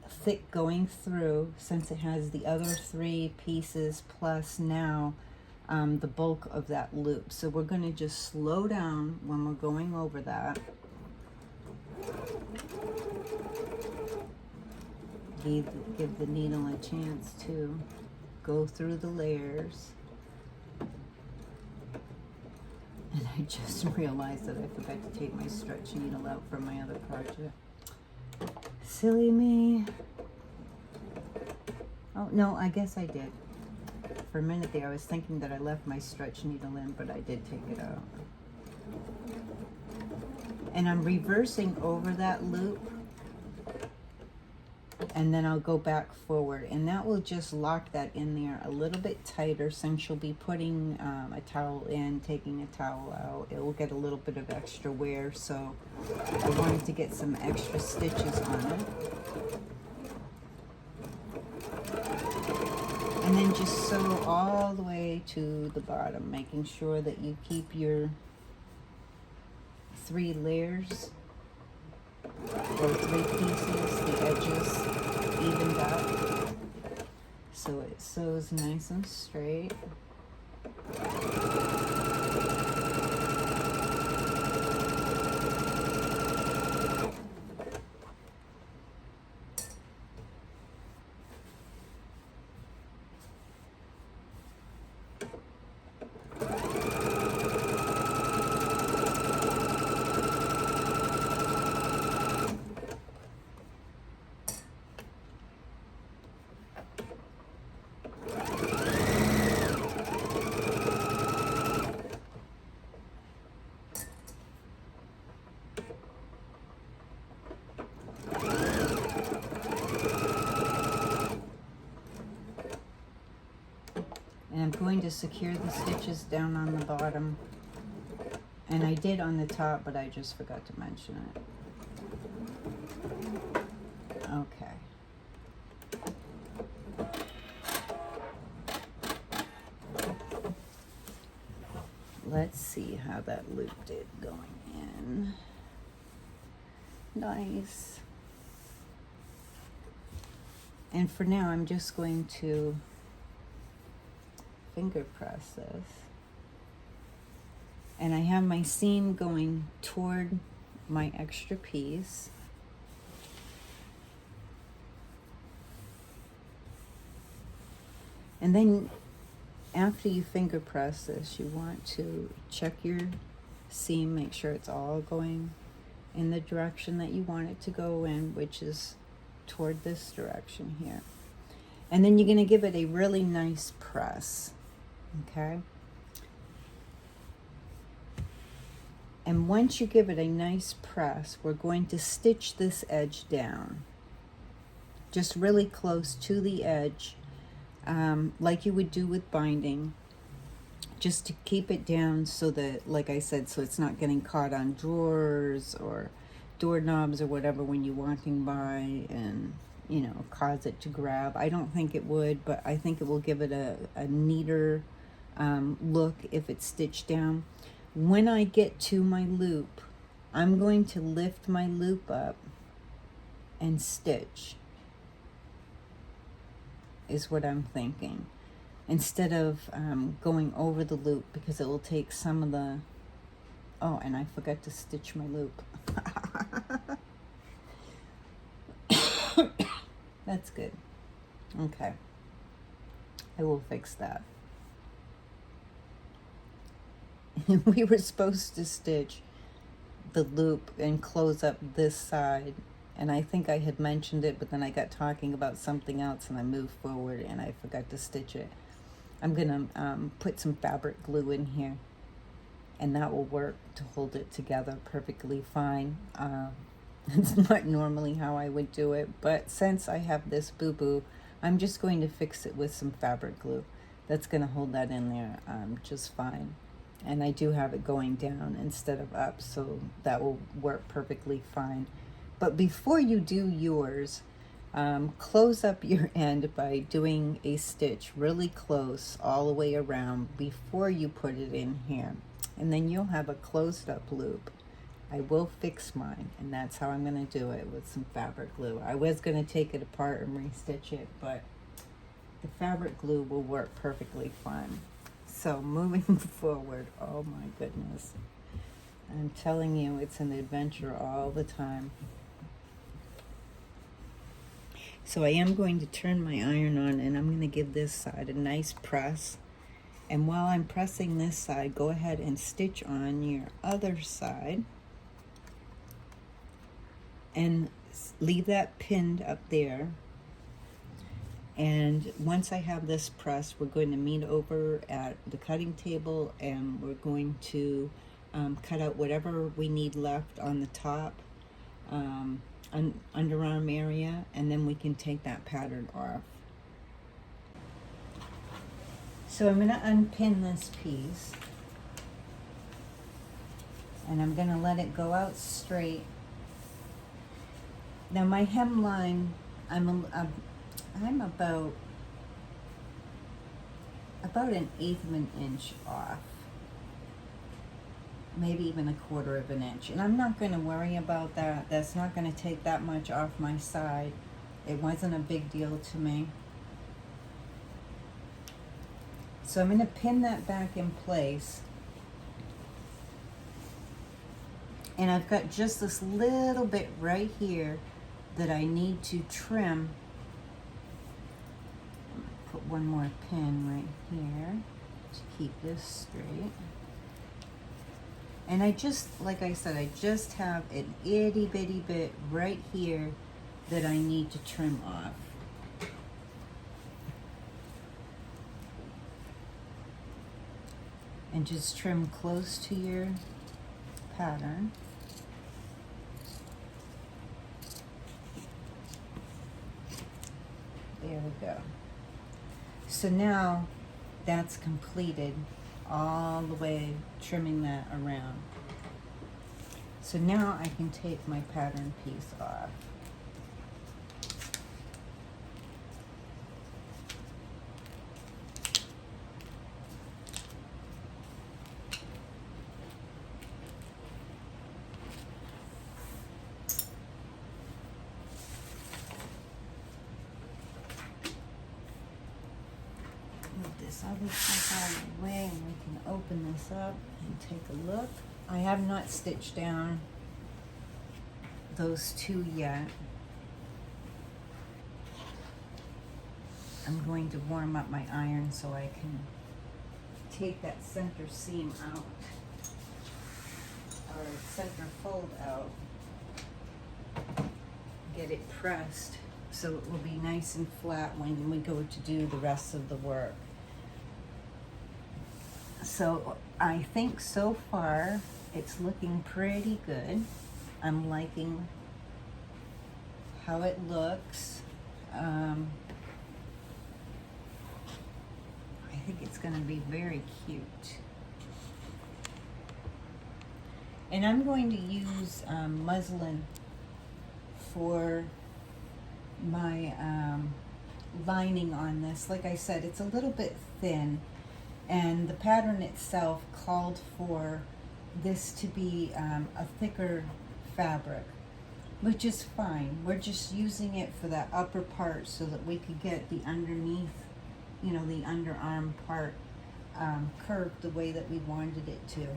thick going through, since it has the other 3 pieces plus now the bulk of that loop. So we're going to just slow down when we're going over that. Give the needle a chance to go through the layers. And I just realized that I forgot to take my stretch needle out from my other project. Silly me. Oh, no, I guess I did. For a minute there, I was thinking that I left my stretch needle in, but I did take it out. And I'm reversing over that loop, and then I'll go back forward, and that will just lock that in there a little bit tighter, since you'll be putting a towel in, taking a towel out. It will get a little bit of extra wear, so I wanted to get some extra stitches on it. And then just sew all the way to the bottom, making sure that you keep your 3 layers or 3 pieces, the edges evened up, so it sews nice and straight. going to secure the stitches down on the bottom. And I did on the top, but I just forgot to mention it. Okay. Let's see how that loop did going in. Nice. And for now, I'm just going to finger press this. And I have my seam going toward my extra piece. And then after you finger press this, you want to check your seam, make sure it's all going in the direction that you want it to go in, which is toward this direction here. And then you're going to give it a really nice press, okay? And once you give it a nice press, we're going to stitch this edge down, just really close to the edge. Like you would do with binding, just to keep it down so that, like I said, so it's not getting caught on drawers or doorknobs or whatever when you're walking by and, you know, cause it to grab. I don't think it would, but I think it will give it a neater look if it's stitched down. When I get to my loop, I'm going to lift my loop up and stitch, is what I'm thinking, instead of going over the loop, because it will take some of the, oh, and I forgot to stitch my loop. That's good. Okay, I will fix that. We were supposed to stitch the loop and close up this side, and I think I had mentioned it, but then I got talking about something else and I moved forward and I forgot to stitch it. I'm gonna put some fabric glue in here, and that will work to hold it together perfectly fine. It's not normally how I would do it, but since I have this boo-boo, I'm just going to fix it with some fabric glue. That's gonna hold that in there just fine. And I do have it going down instead of up, so that will work perfectly fine. But before you do yours, close up your end by doing a stitch really close all the way around before you put it in here. And then you'll have a closed up loop. I will fix mine, and that's how I'm going to do it, with some fabric glue. I was going to take it apart and restitch it, but the fabric glue will work perfectly fine. So moving forward, oh my goodness, I'm telling you, it's an adventure all the time. So I am going to turn my iron on, and I'm going to give this side a nice press. And while I'm pressing this side, go ahead and stitch on your other side. And leave that pinned up there. And once I have this pressed, we're going to meet over at the cutting table, and we're going to cut out whatever we need left on the top, underarm area, and then we can take that pattern off. So I'm going to unpin this piece, and I'm going to let it go out straight. Now my hemline, I'm about 1/8 of an inch off, maybe even 1/4 of an inch, and I'm not going to worry about that. That's not going to take that much off my side. It wasn't a big deal to me. So I'm going to pin that back in place, and I've got just this little bit right here that I need to trim. Put one more pin right here to keep this straight. And I just, like I said, I just have an itty bitty bit right here that I need to trim off. And just trim close to your pattern. There we go. So now that's completed all the way, trimming that around. So now I can take my pattern piece off. Move this other stuff out of the way and we can open this up and take a look. I have not stitched down those two yet. I'm going to warm up my iron so I can take that center seam out, or center fold out, get it pressed so it will be nice and flat when we go to do the rest of the work. So I think so far it's looking pretty good. I'm liking how it looks. I think it's going to be very cute. And I'm going to use muslin for my lining on this. Like I said, it's a little bit thin, and the pattern itself called for this to be a thicker fabric, which is fine. We're just using it for that upper part so that we could get the underneath, you know, the underarm part curved the way that we wanted it to.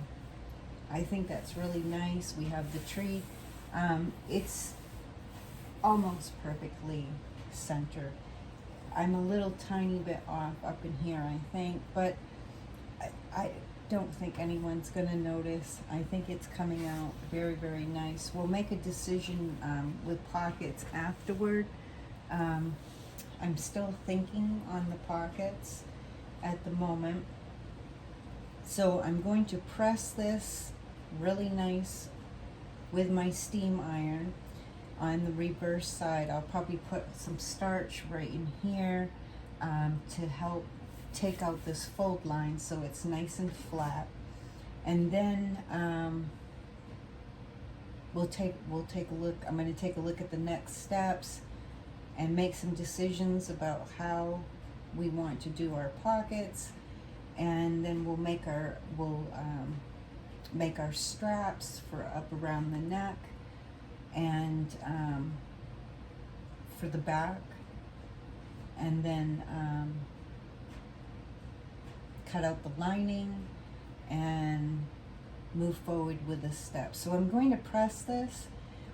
I think that's really nice. We have the tree. It's almost perfectly centered. I'm a little tiny bit off up in here, I think, but I don't think anyone's gonna notice. I think it's coming out very, very nice. We'll make a decision with pockets afterward. I'm still thinking on the pockets at the moment. So I'm going to press this really nice with my steam iron on the reverse side. I'll probably put some starch right in here to help take out this fold line so it's nice and flat. And then we'll take a look. I'm going to take a look at the next steps and make some decisions about how we want to do our pockets, and then we'll make our straps for up around the neck and for the back, and then cut out the lining and move forward with the steps. So I'm going to press this.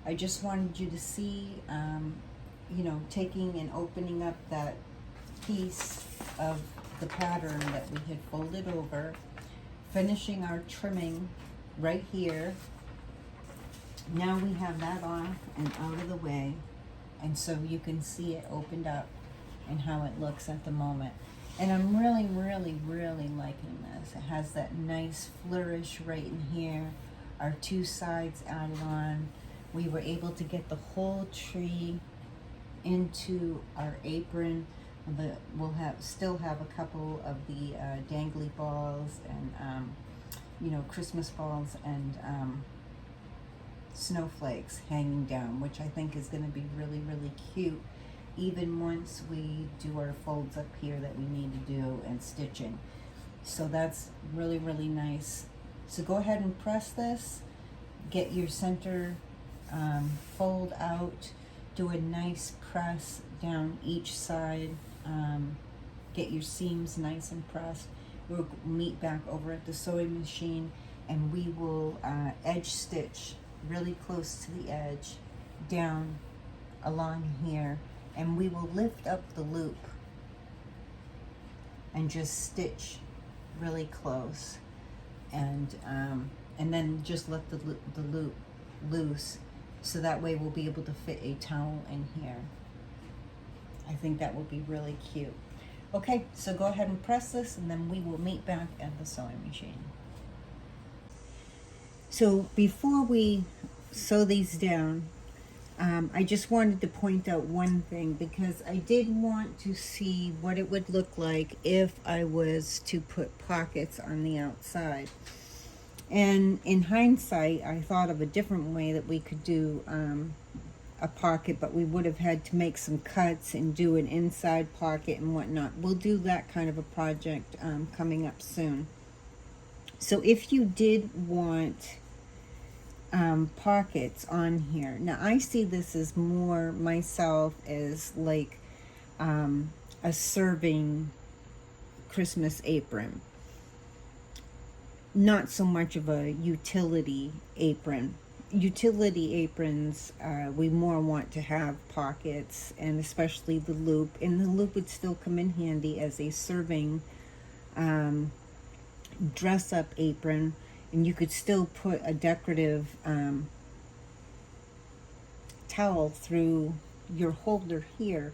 I just wanted you to see, you know, taking and opening up that piece of the pattern that we had folded over, finishing our trimming right here. Now we have that off and out of the way, and so you can see it opened up and how it looks at the moment. And I'm really, really, really liking this. It has that nice flourish right in here. Our two sides added on. We were able to get the whole tree into our apron. We'll still have a couple of the dangly balls and you know, Christmas balls and snowflakes hanging down, which I think is going to be really, really cute, even once we do our folds up here that we need to do and stitching. So that's really, really nice. So go ahead and press this, get your center fold out, do a nice press down each side, get your seams nice and pressed. We'll meet back over at the sewing machine, and we will edge stitch really close to the edge down along here, and we will lift up the loop and just stitch really close, and then just let the loop loose, so that way we'll be able to fit a towel in here. I think that will be really cute. Okay, so go ahead and press this, and then we will meet back at the sewing machine. So before we sew these down, I just wanted to point out one thing, because I did want to see what it would look like if I was to put pockets on the outside. And in hindsight, I thought of a different way that we could do a pocket, but we would have had to make some cuts and do an inside pocket and whatnot. We'll do that kind of a project coming up soon. So if you did want pockets on here, now I see this as more myself as like a serving Christmas apron, not so much of a utility apron. Utility aprons, we more want to have pockets, and especially the loop, and the loop would still come in handy as a serving dress up apron, and you could still put a decorative towel through your holder here.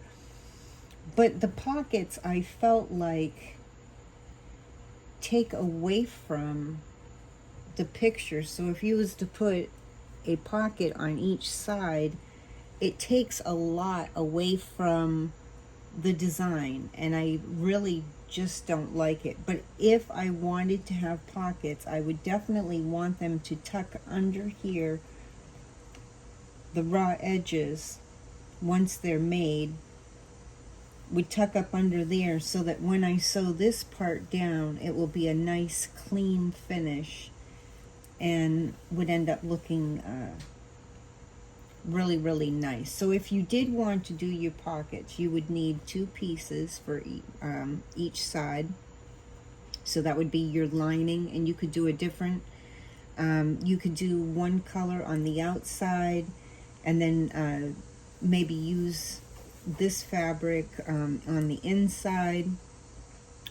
But the pockets, I felt like, take away from the picture. So if you was to put a pocket on each side, it takes a lot away from the design, and I really just don't like it. But if I wanted to have pockets, I would definitely want them to tuck under here, the raw edges, once they're made, would tuck up under there, so that when I sew this part down, it will be a nice clean finish and would end up looking really, really nice. So if you did want to do your pockets, you would need 2 pieces for each side. So that would be your lining, and you could do a different, you could do one color on the outside, and then maybe use this fabric on the inside,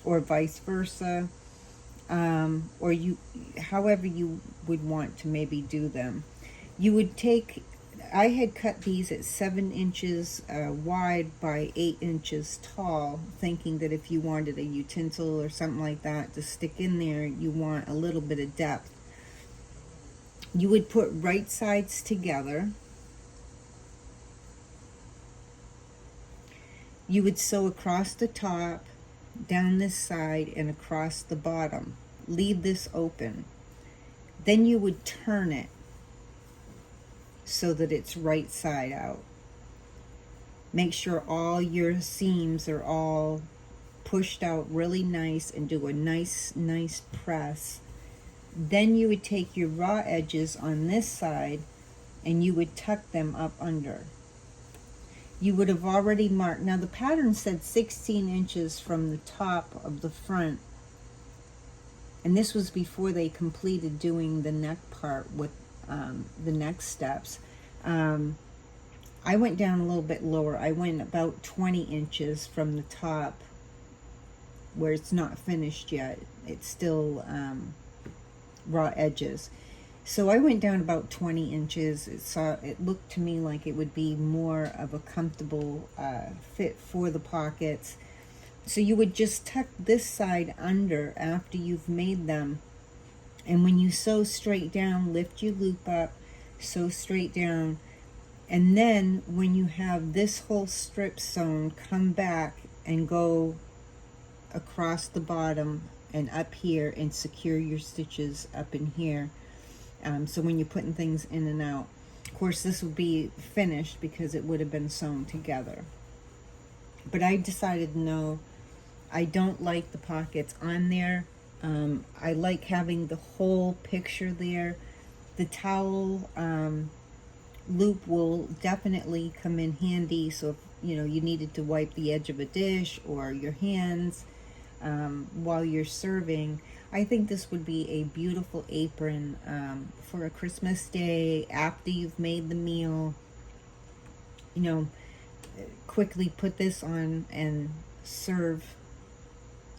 or vice versa, or you, however you would want to maybe do them. You would take, I had cut these at 7 inches wide by 8 inches tall, thinking that if you wanted a utensil or something like that to stick in there, you want a little bit of depth. You would put right sides together. You would sew across the top, down this side, and across the bottom. Leave this open. Then you would turn it so that it's right side out. Make sure all your seams are all pushed out really nice, and do a nice press. Then you would take your raw edges on this side and you would tuck them up under. You would have already marked, now the pattern said 16 inches from the top of the front, and this was before they completed doing the neck part with the next steps. I went down a little bit lower. I went about 20 inches from the top, where it's not finished yet. It's still raw edges. So I went down about 20 inches. It looked to me like it would be more of a comfortable fit for the pockets. So you would just tuck this side under after you've made them. And when you sew straight down, lift your loop up, sew straight down. And then when you have this whole strip sewn, come back and go across the bottom and up here and secure your stitches up in here. So when you're putting things in and out, of course this would be finished because it would have been sewn together. But I decided no, I don't like the pockets on there. I like having the whole picture there. The towel loop will definitely come in handy. So if you needed to wipe the edge of a dish or your hands while you're serving, I think this would be a beautiful apron for a Christmas day after you've made the meal. Quickly put this on and serve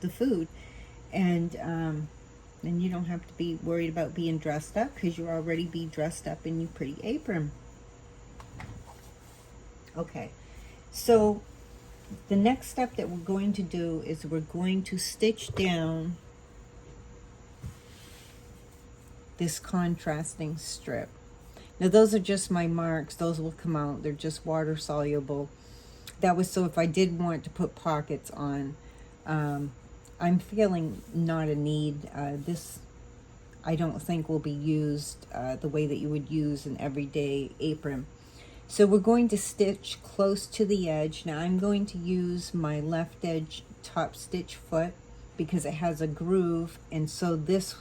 the food, and then you don't have to be worried about being dressed up, because you'll already be dressed up in your pretty apron. Okay, so the next step that we're going to do is we're going to stitch down this contrasting strip. Now those are just my marks. Those will come out. They're just water soluble. That was so if I did want to put pockets on. I'm feeling not a need. This I don't think will be used the way that you would use an everyday apron. So we're going to stitch close to the edge. Now I'm going to use my left edge top stitch foot because it has a groove, and so this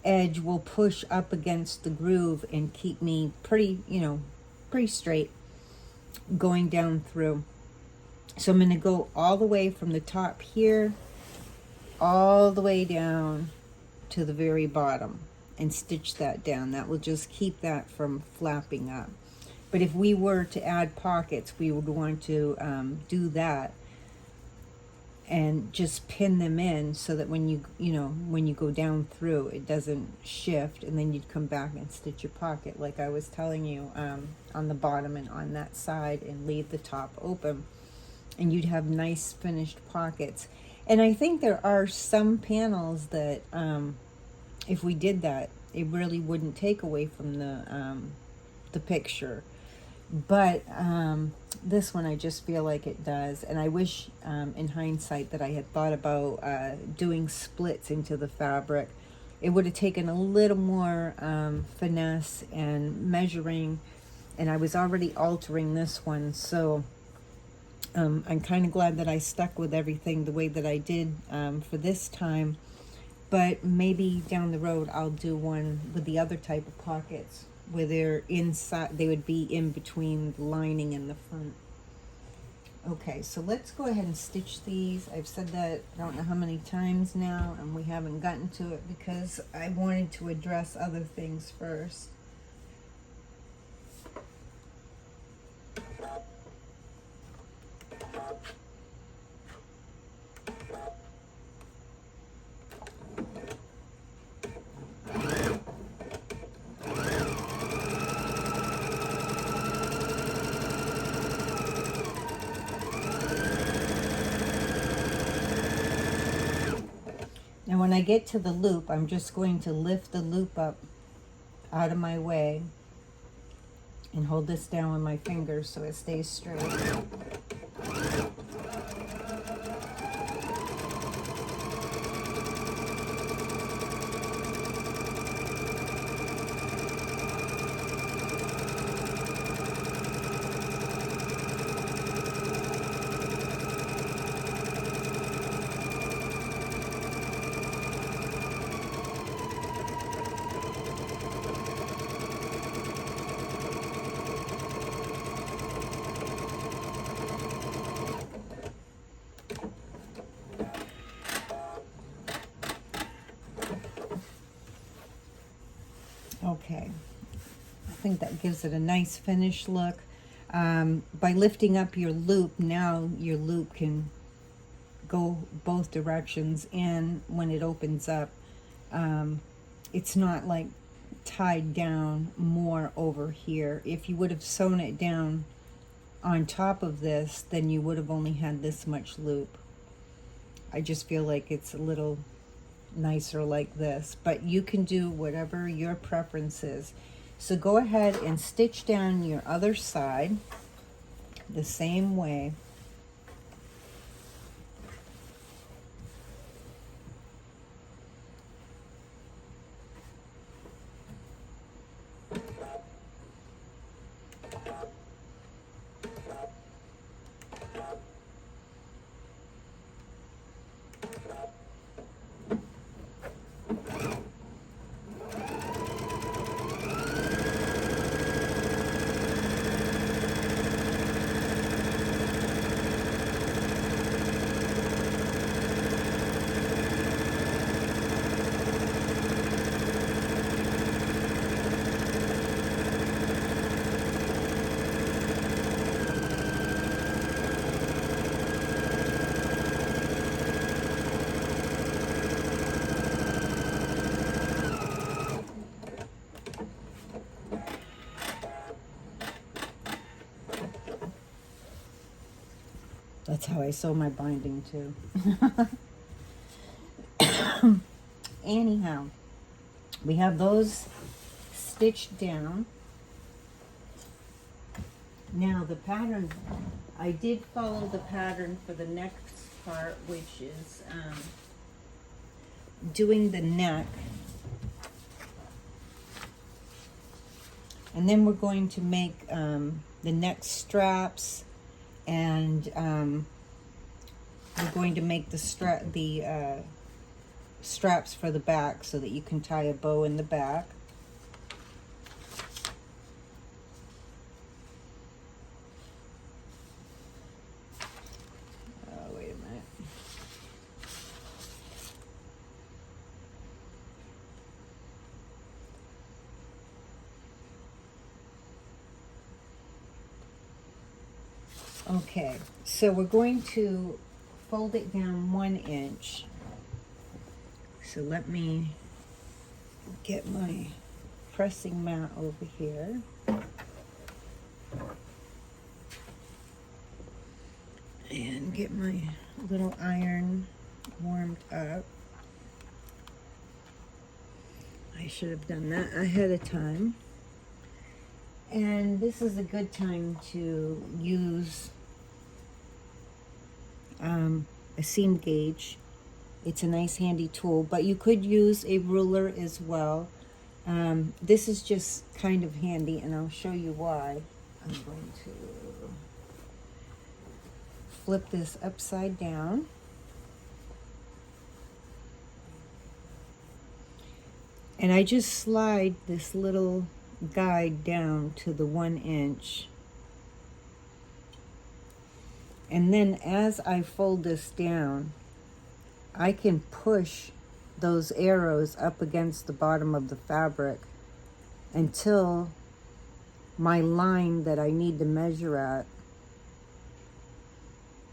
edge will push up against the groove and keep me pretty, pretty straight going down through. So I'm going to go all the way from the top here all the way down to the very bottom and stitch that down. That will just keep that from flapping up. But if we were to add pockets, we would want to do that and just pin them in so that when you go down through, it doesn't shift, and then you'd come back and stitch your pocket like I was telling you on the bottom and on that side, and leave the top open, and you'd have nice finished pockets. And I think there are some panels that if we did that, it really wouldn't take away from the picture. But this one, I just feel like it does. And I wish in hindsight that I had thought about doing splits into the fabric. It would have taken a little more finesse and measuring, and I was already altering this one. So I'm kind of glad that I stuck with everything the way that I did for this time. But maybe down the road I'll do one with the other type of pockets where they're inside, they would be in between the lining and the front. Okay, so let's go ahead and stitch these. I've said that I don't know how many times now, and we haven't gotten to it because I wanted to address other things first. Now when I get to the loop, I'm just going to lift the loop up out of my way and hold this down with my fingers so it stays straight. Okay, I think that gives it a nice finished look. By lifting up your loop, now your loop can go both directions, and when it opens up, it's not like tied down more over here. If you would have sewn it down on top of this, then you would have only had this much loop. I just feel like it's a little nicer like this, but you can do whatever your preference is. So go ahead and stitch down your other side the same way. That's how I sew my binding too. Anyhow, we have those stitched down. Now the pattern, I did follow the pattern for the next part, which is doing the neck. And then we're going to make the neck straps, and we're going to make the straps for the back so that you can tie a bow in the back. Wait a minute. Okay, so we're going to fold it down 1 inch. So let me get my pressing mat over here. And get my little iron warmed up. I should have done that ahead of time. And this is a good time to use a seam gauge. It's a nice handy tool, but you could use a ruler as well. This is just kind of handy, and I'll show you why. I'm going to flip this upside down. And I just slide this little guide down to the 1 inch. And then as I fold this down, I can push those arrows up against the bottom of the fabric until my line that I need to measure at,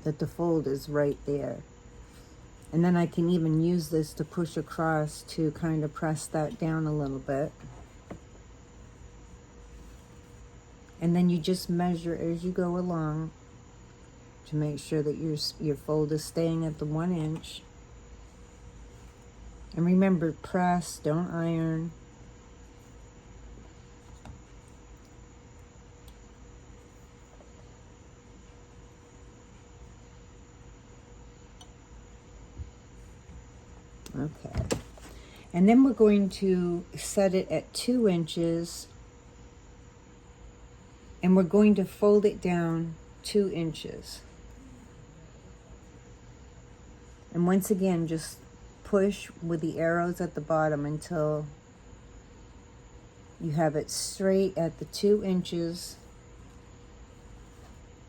that the fold is right there. And then I can even use this to push across to kind of press that down a little bit. And then you just measure as you go along to make sure that your fold is staying at the 1 inch. And remember, press, don't iron. Okay. And then we're going to set it at 2 inches. And we're going to fold it down 2 inches. And once again, just push with the arrows at the bottom until you have it straight at the 2 inches.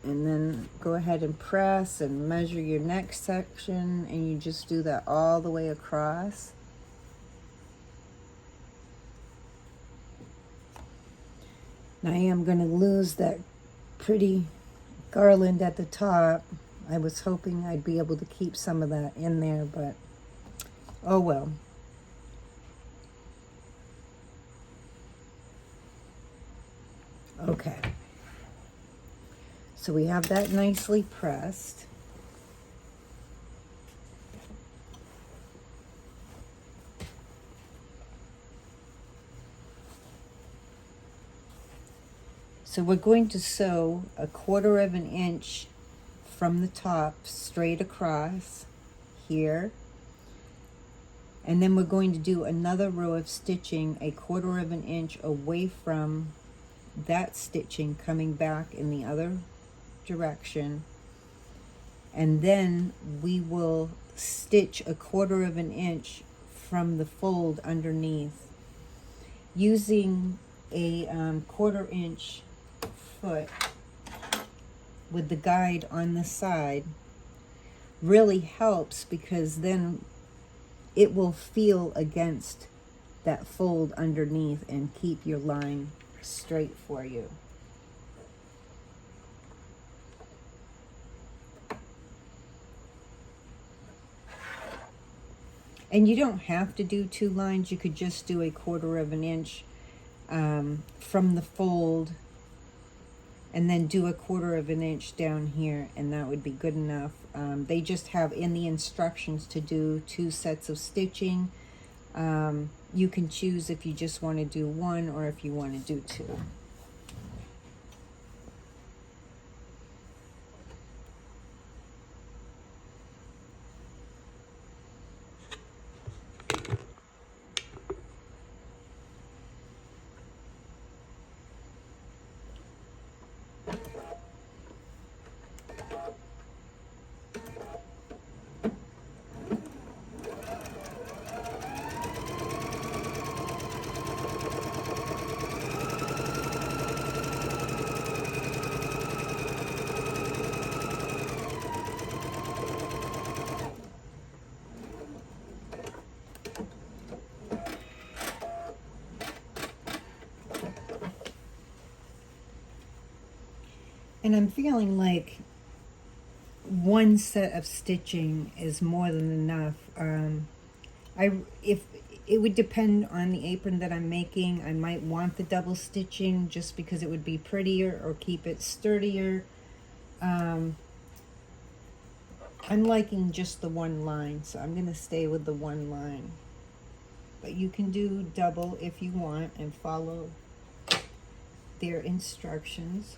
And then go ahead and press and measure your next section, and you just do that all the way across. Now I am going to lose that pretty garland at the top. I was hoping I'd be able to keep some of that in there, but oh well. Okay. So we have that nicely pressed. So we're going to sew 1/4 of an inch from the top straight across here. And then we're going to do another row of stitching 1/4 of an inch away from that stitching, coming back in the other direction. And then we will stitch 1/4 of an inch from the fold underneath using a 1/4 inch foot with the guide on the side. Really helps, because then it will feel against that fold underneath and keep your line straight for you. And you don't have to do 2 lines. You could just do 1/4 of an inch from the fold, and then do 1/4 of an inch down here, and that would be good enough. They just have in the instructions to do 2 sets of stitching. You can choose if you just want to do 1 or if you want to do 2. And I'm feeling like one set of stitching is more than enough. If it would depend on the apron that I'm making, I might want the double stitching just because it would be prettier or keep it sturdier. I'm liking just the one line, so I'm going to stay with the one line. But you can do double if you want and follow their instructions.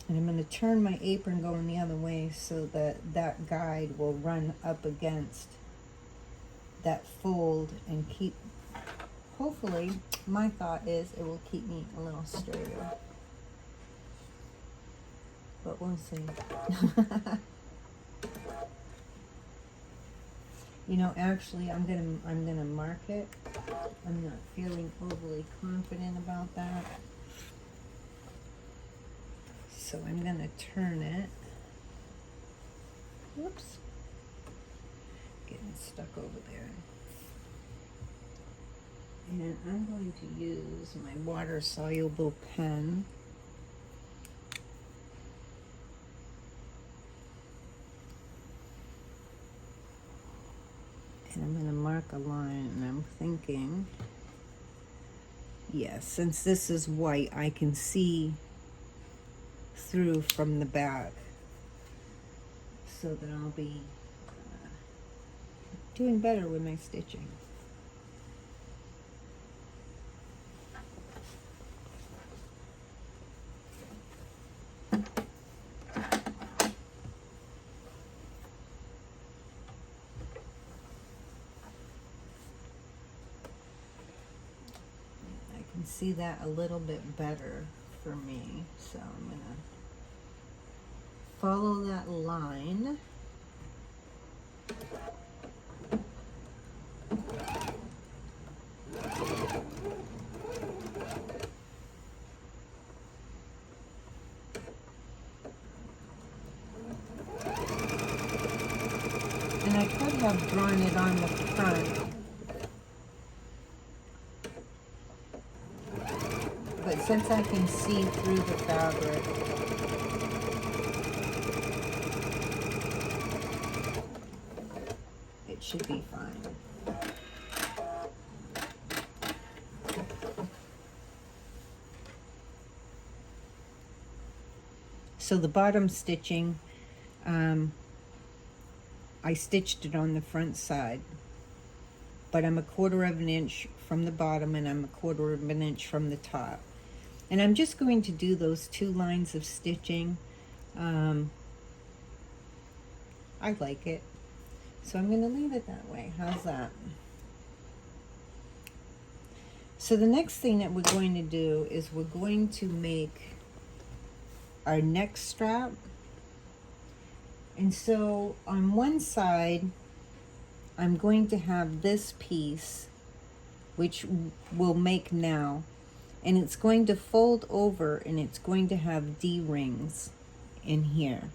And I'm going to turn my apron going the other way so that that guide will run up against that fold and keep, hopefully, my thought is it will keep me a little straighter. But we'll see. You know, actually, I'm gonna mark it. I'm not feeling overly confident about that. So I'm gonna turn it. Whoops. Getting stuck over there. And I'm going to use my water-soluble pen. And I'm going to mark a line, and I'm thinking, yes, since this is white, I can see through from the back, so that I'll be doing better with my stitching. See that a little bit better for me, so I'm gonna follow that line. And I could have drawn it on the front, but since I can see through the fabric, it should be fine. So the bottom stitching, I stitched it on the front side, but I'm 1/4 of an inch from the bottom and I'm 1/4 of an inch from the top. And I'm just going to do those 2 lines of stitching. I like it, so I'm going to leave it that way. How's that? So the next thing that we're going to do is we're going to make our neck strap. And so on one side, I'm going to have this piece, which we'll make now, and it's going to fold over and it's going to have D-rings in here,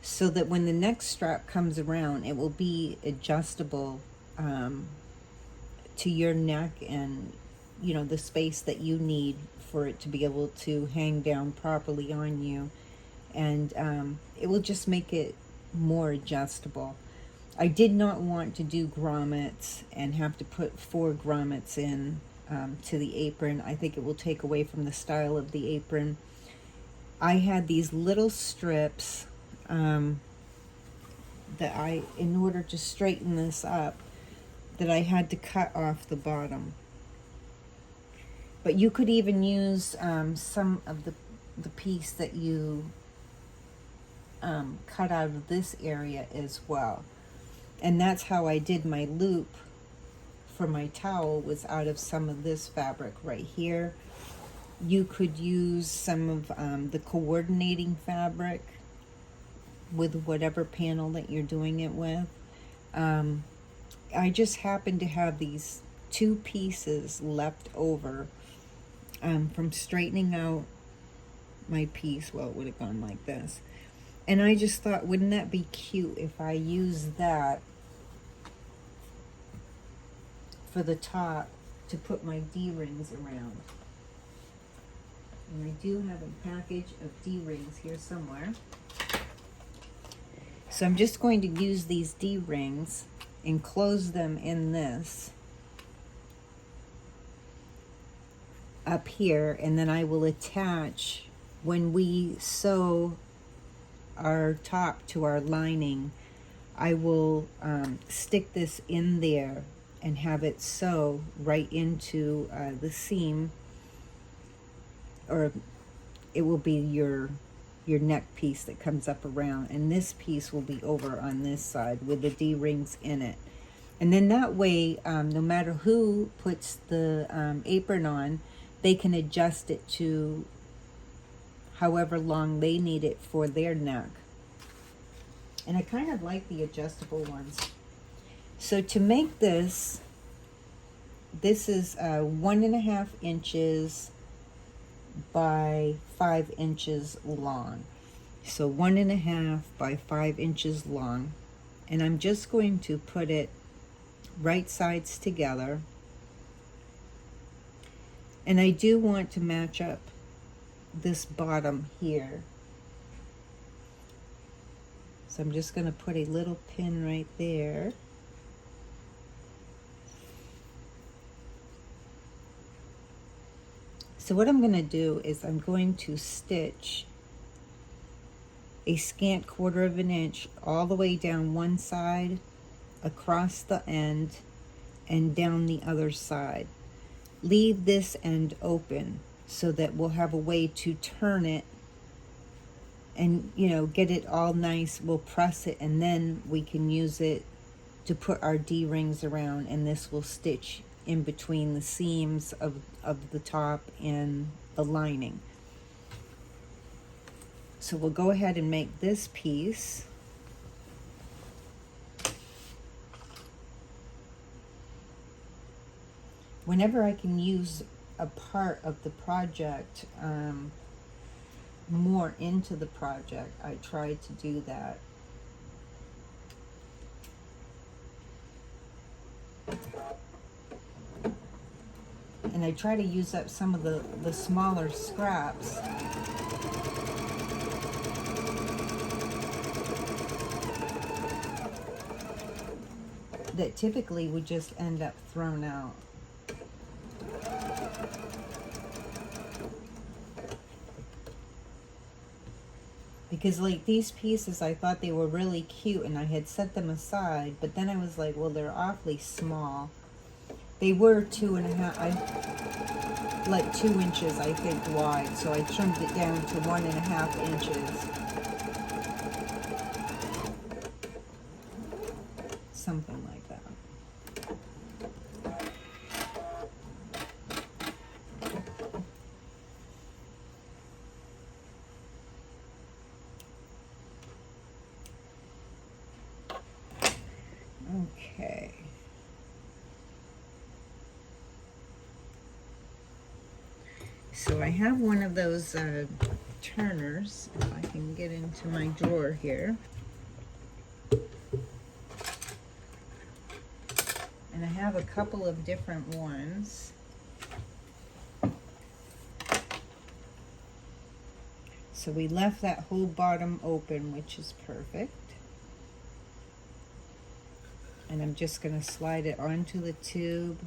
so that when the neck strap comes around, it will be adjustable to your neck and, you know, the space that you need for it to be able to hang down properly on you. And it will just make it more adjustable. I did not want to do grommets and have to put 4 grommets in to the apron. I think it will take away from the style of the apron. I had these little strips that I, in order to straighten this up, that I had to cut off the bottom. But you could even use some of the piece that you cut out of this area as well. And that's how I did my loop for my towel, was out of some of this fabric right here. You could use some of the coordinating fabric with whatever panel that you're doing it with. I just happen to have these 2 pieces left over from straightening out my piece. Well, it would have gone like this. And I just thought, wouldn't that be cute if I use that for the top to put my D-rings around. And I do have a package of D-rings here somewhere. So I'm just going to use these D-rings and close them in this up here, and then I will attach, when we sew our top to our lining, I will stick this in there and have it sew right into the seam, or it will be your neck piece that comes up around, and this piece will be over on this side with the D-rings in it. And then that way, no matter who puts the apron on, they can adjust it to however long they need it for their neck. And I kind of like the adjustable ones. So to make this, this is 1.5 inches by 5 inches long. So 1.5 by 5 inches long. And I'm just going to put it right sides together. And I do want to match up this bottom here. So I'm just going to put a little pin right there. So what I'm going to do is I'm going to stitch a scant 1/4 inch all the way down one side, across the end, and down the other side. Leave this end open so that we'll have a way to turn it and, you know, get it all nice. We'll press it, and then we can use it to put our D-rings around, and this will stitch in between the seams of the top and the lining. So we'll go ahead and make this piece. Whenever I can use a part of the project more into the project, I try to do that. And I try to use up some of the smaller scraps that typically would just end up thrown out. Because like these pieces, I thought they were really cute and I had set them aside, but then I was like, well, they're awfully small. They were 2.5, like 2 inches, I think, wide. So I trimmed it down to 1.5 inches. Something like that. Okay. So I have one of those turners, if I can get into my drawer here. And I have a couple of different ones. So we left that whole bottom open, which is perfect. And I'm just going to slide it onto the tube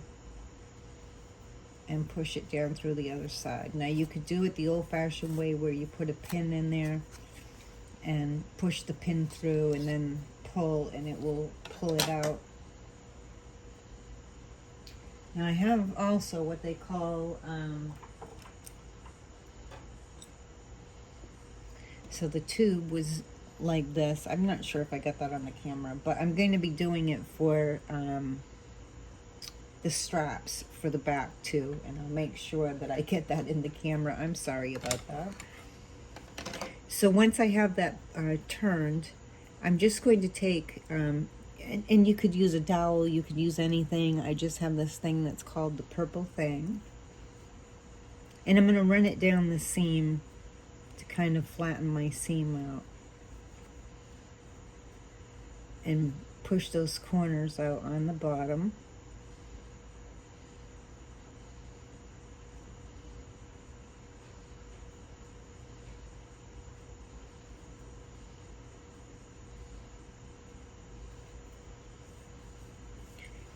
and push it down through the other side. Now you could do it the old-fashioned way where you put a pin in there and push the pin through and then pull, and it will pull it out. Now I have also what they call, so the tube was like this. I'm not sure if I got that on the camera, but I'm going to be doing it for the straps for the back too, and I'll make sure that I get that in the camera. I'm sorry about that. So once I have that turned, I'm just going to take, and you could use a dowel, you could use anything. I just have this thing that's called the purple thing. And I'm going to run it down the seam to kind of flatten my seam out. And push those corners out on the bottom.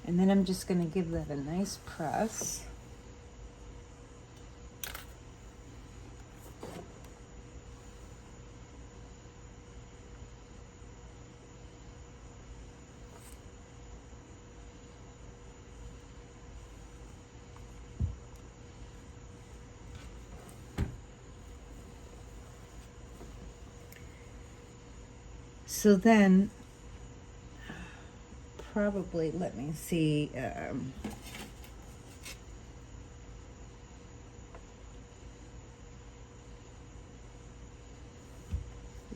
And then I'm just going to give that a nice press. So then, probably, let me see,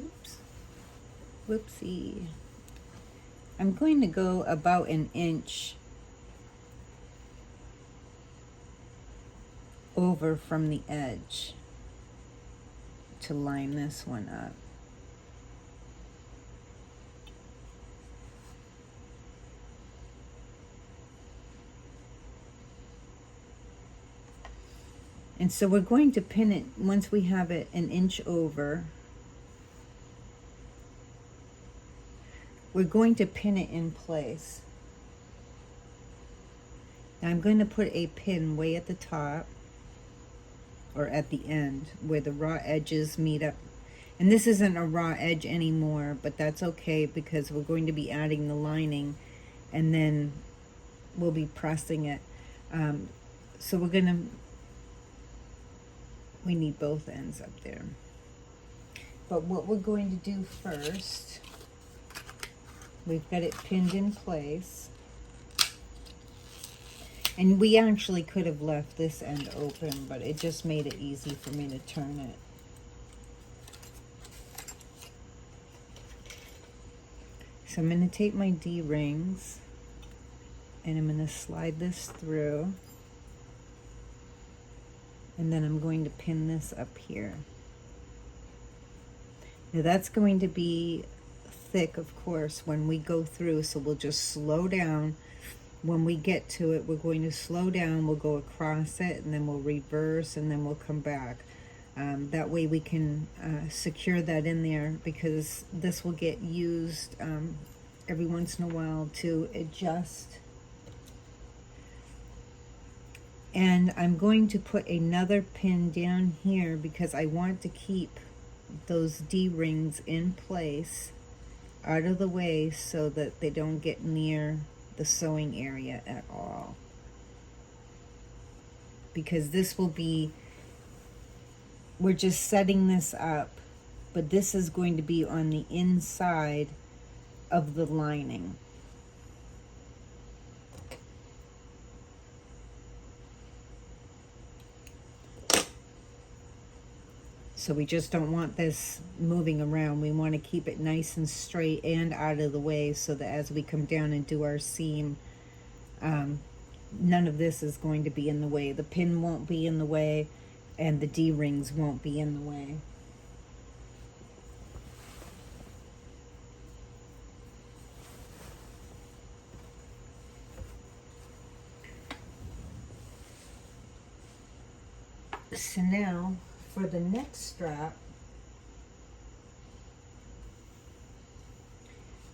oops, whoopsie. I'm going to go about an inch over from the edge to line this one up. And so we're going to pin it once we have it an inch over. We're going to pin it in place. Now I'm going to put a pin way at the top or at the end where the raw edges meet up. And this isn't a raw edge anymore, but that's okay because we're going to be adding the lining and then we'll be pressing it. So we're going to, we need both ends up there. But what we're going to do first, we've got it pinned in place. And we actually could have left this end open, but it just made it easy for me to turn it. So I'm going to take my D-rings and I'm going to slide this through. And then I'm going to pin this up here. Now that's going to be thick, of course, when we go through, so we'll just slow down. When we get to it, we're going to slow down, we'll go across it, and then we'll reverse, and then we'll come back. That way we can secure that in there, because this will get used every once in a while to adjust. And I'm going to put another pin down here because I want to keep those D-rings in place out of the way so that they don't get near the sewing area at all. Because this will be, we're just setting this up, but this is going to be on the inside of the lining. So we just don't want this moving around. We want to keep it nice and straight and out of the way so that as we come down and do our seam, none of this is going to be in the way. The pin won't be in the way and the D-rings won't be in the way. So now, for the next strap,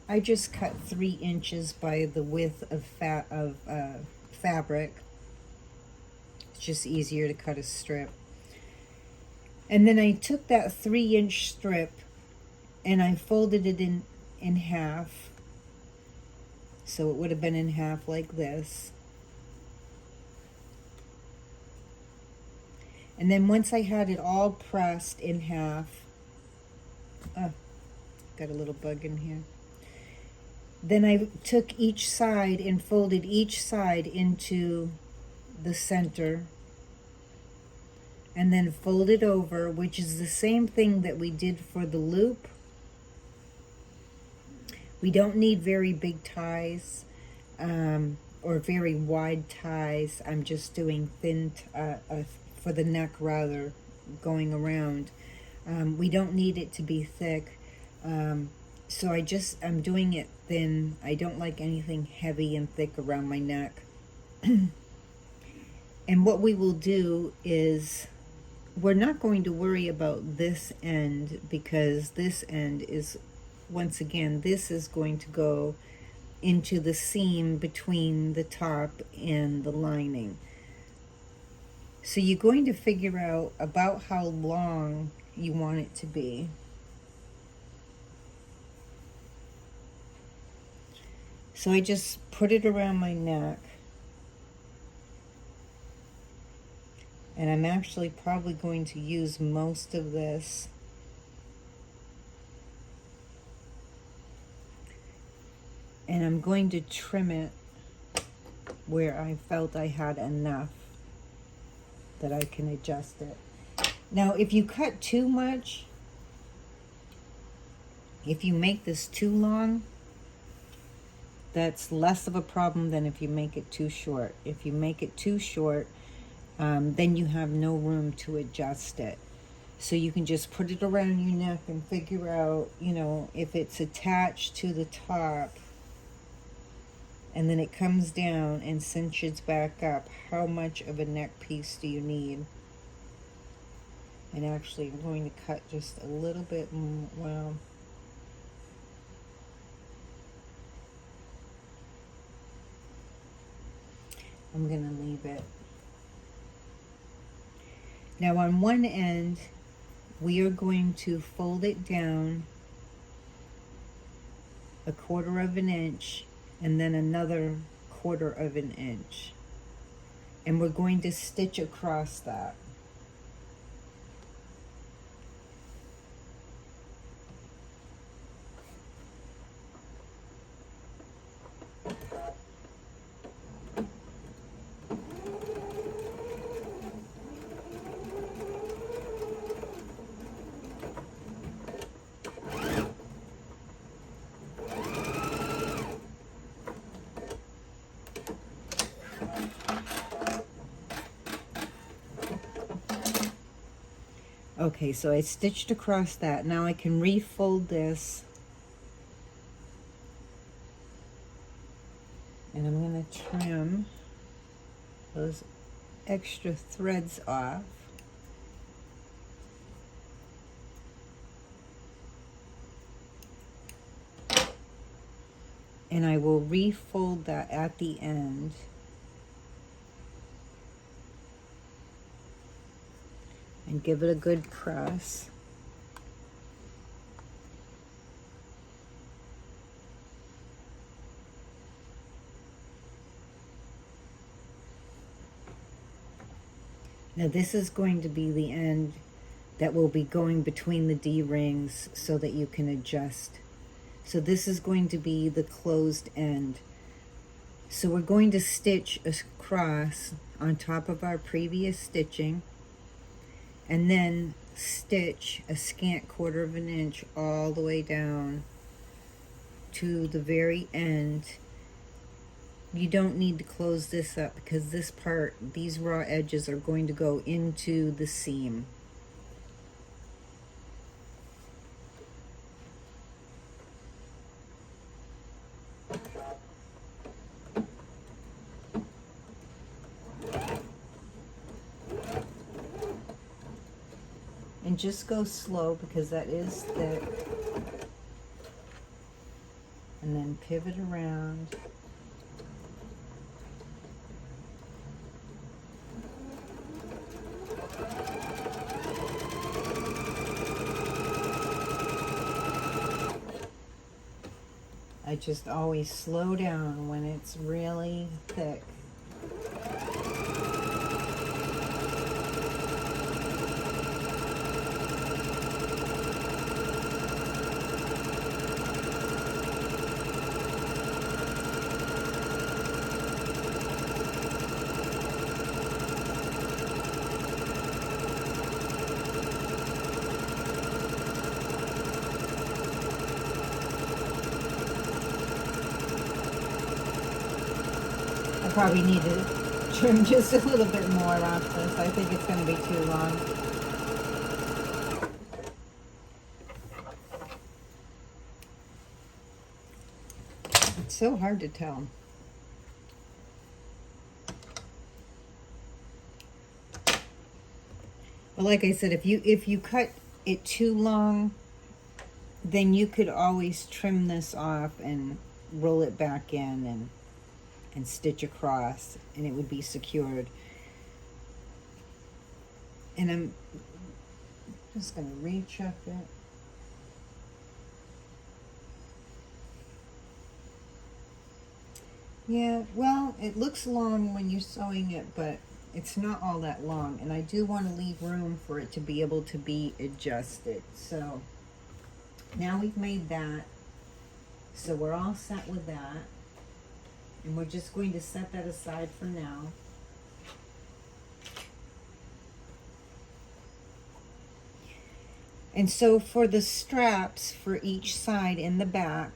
I just cut 3 inches by the width of fabric. It's just easier to cut a strip. And then I took that 3-inch strip and I folded it in half. So it would have been in half like this. And then once I had it all pressed in half, got a little bug in here. Then I took each side and folded each side into the center. And then folded over, which is the same thing that we did for the loop. We don't need very big ties or very wide ties. I'm just doing thin for the neck rather, going around. We don't need it to be thick. So I'm doing it thin. I don't like anything heavy and thick around my neck. And what we will do is, we're not going to worry about this end because this end is, once again, this is going to go into the seam between the top and the lining. So you're going to figure out about how long you want it to be. So I just put it around my neck. And I'm actually probably going to use most of this. And I'm going to trim it where I felt I had enough that I can adjust it. Now, if you cut too much, if you make this too long, that's less of a problem than if you make it too short. If you make it too short, then you have no room to adjust it. So you can just put it around your neck and figure out, you know, if it's attached to the top and then it comes down and cinches back up, how much of a neck piece do you need? And actually, I'm going to cut just a little bit more. Well, I'm going to leave it. Now on one end, we are going to fold it down 1/4 of an inch and then another 1/4 of an inch. And we're going to stitch across that. Okay, so I stitched across that. Now I can refold this. And I'm going to trim those extra threads off. And I will refold that at the end. And give it a good press. Now this is going to be the end that will be going between the D-rings so that you can adjust. So this is going to be the closed end. So we're going to stitch across on top of our previous stitching, and then stitch a scant 1/4 of an inch all the way down to the very end. You don't need to close this up because this part, these raw edges are going to go into the seam. And just go slow because that is thick. And then pivot around. I just always slow down when it's really thick. Probably need to trim just a little bit more off this. I think it's going to be too long. It's so hard to tell. But like I said, if you cut it too long, then you could always trim this off and roll it back in and stitch across, and it would be secured. And I'm just going to recheck it. Yeah, well, it looks long when you're sewing it, but it's not all that long. And I do want to leave room for it to be able to be adjusted. So now we've made that. So we're all set with that. And we're just going to set that aside for now. And so for the straps for each side in the back,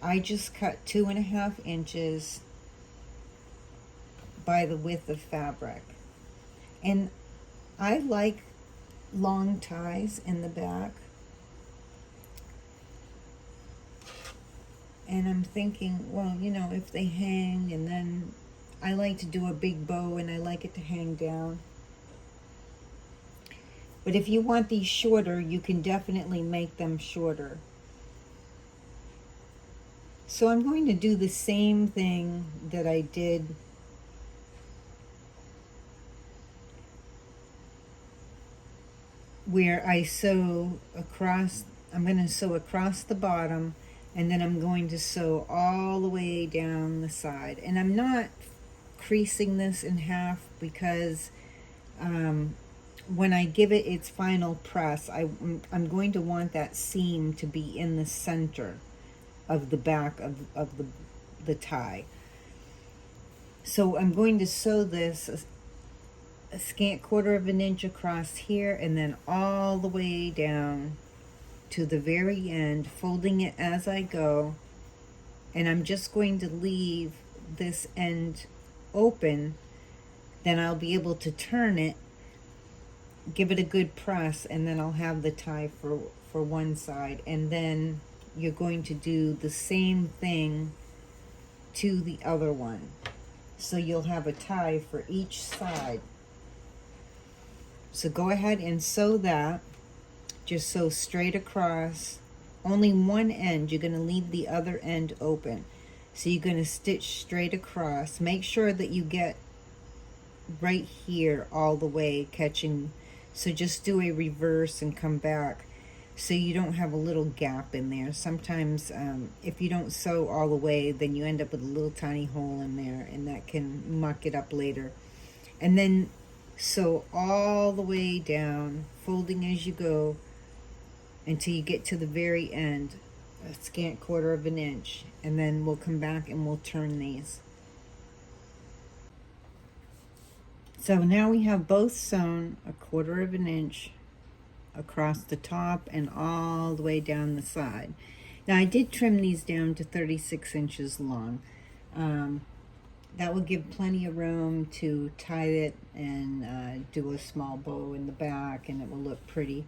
I just cut 2.5 inches by the width of fabric. And I like long ties in the back. And I'm thinking, well, you know, if they hang, and then I like to do a big bow and I like it to hang down. But if you want these shorter, you can definitely make them shorter. So I'm going to do the same thing that I did where I sew across. I'm going to sew across the bottom, and then I'm going to sew all the way down the side. And I'm not creasing this in half because when I give it its final press, I'm going to want that seam to be in the center of the back of the tie. So I'm going to sew this a scant 1/4 inch across here, and then all the way down to the very end, folding it as I go. And I'm just going to leave this end open. Then I'll be able to turn it, give it a good press, and then I'll have the tie for one side. And then you're going to do the same thing to the other one. So you'll have a tie for each side. So go ahead and sew that. Just sew straight across. Only one end. You're going to leave the other end open. So you're going to stitch straight across. Make sure that you get right here all the way catching. So just do a reverse and come back so you don't have a little gap in there. Sometimes if you don't sew all the way, then you end up with a little tiny hole in there, and that can muck it up later. And then sew all the way down, folding as you go until you get to the very end, a scant 1/4 inch, and then we'll come back and we'll turn these. So now we have both sewn a 1/4 inch across the top and all the way down the side. Now I did trim these down to 36 inches long. That will give plenty of room to tie it and do a small bow in the back, and it will look pretty.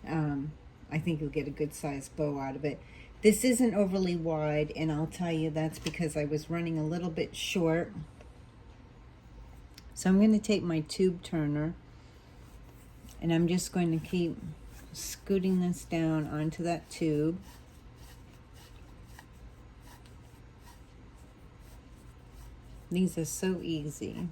I think you'll get a good sized bow out of it. This isn't overly wide, and I'll tell you that's because I was running a little bit short. So I'm going to take my tube turner, and I'm just going to keep scooting this down onto that tube. These are so easy.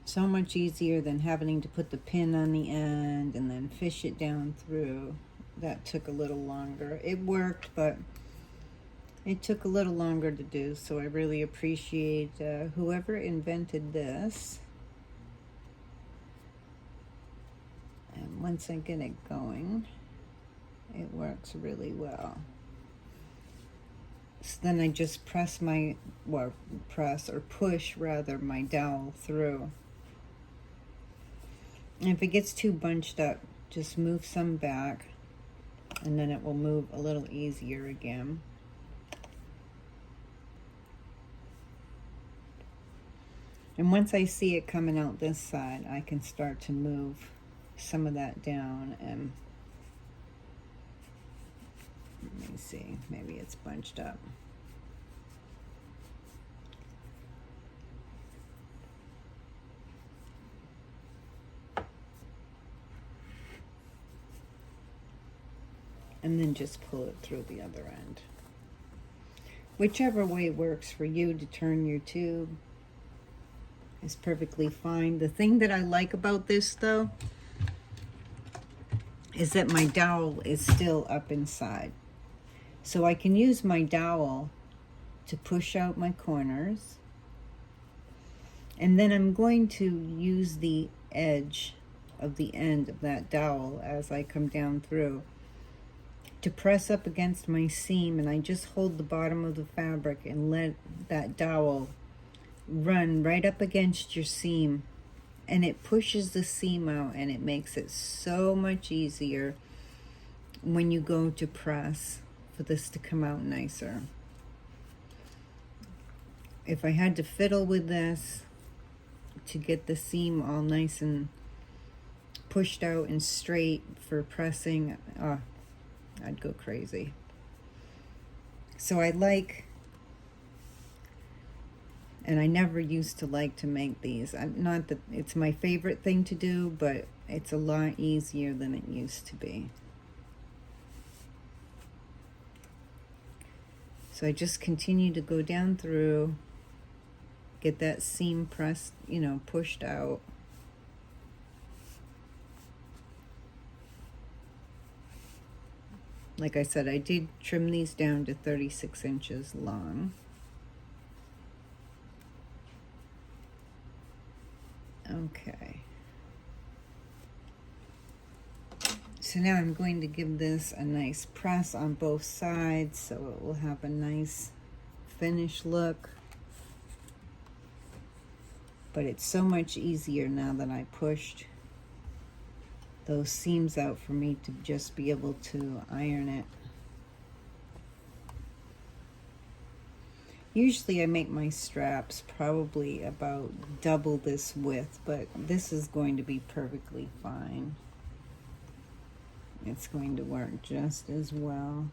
So much easier than having to put the pin on the end and then fish it down through. That took a little longer. It worked, but it took a little longer to do, so I really appreciate whoever invented this. And once I get it going, it works really well. So then I just press my, well, press or push rather, my dowel through. And if it gets too bunched up, just move some back, and then it will move a little easier again. And once I see it coming out this side, I can start to move some of that down, and let me see, maybe it's bunched up. And then just pull it through the other end. Whichever way works for you to turn your tube is perfectly fine. The thing that I like about this though is that my dowel is still up inside. So I can use my dowel to push out my corners. And then I'm going to use the edge of the end of that dowel as I come down through to press up against my seam, and I just hold the bottom of the fabric and let that dowel run right up against your seam, and it pushes the seam out, and it makes it so much easier when you go to press for this to come out nicer. If I had to fiddle with this to get the seam all nice and pushed out and straight for pressing, I'd go crazy. So I like, and I never used to like to make these. Not that it's my favorite thing to do, but it's a lot easier than it used to be. So I just continue to go down through, get that seam pressed, pushed out. Like I said, I did trim these down to 36 inches long. Okay. So now I'm going to give this a nice press on both sides so it will have a nice finished look. But it's so much easier now that I pushed those seams out for me to just be able to iron it. Usually I make my straps probably about double this width, but this is going to be perfectly fine. It's going to work just as well.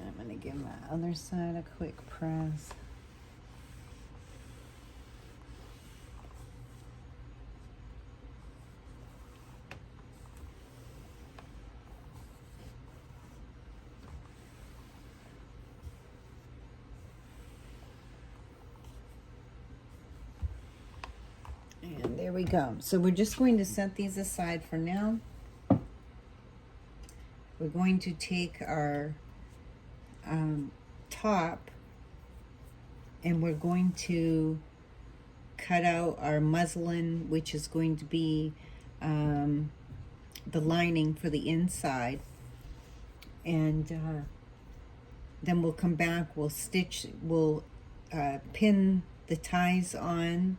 I'm going to give my other side a quick press. And there we go. So we're just going to set these aside for now. We're going to take our top, and we're going to cut out our muslin, which is going to be the lining for the inside, and then we'll come back, we'll pin the ties on,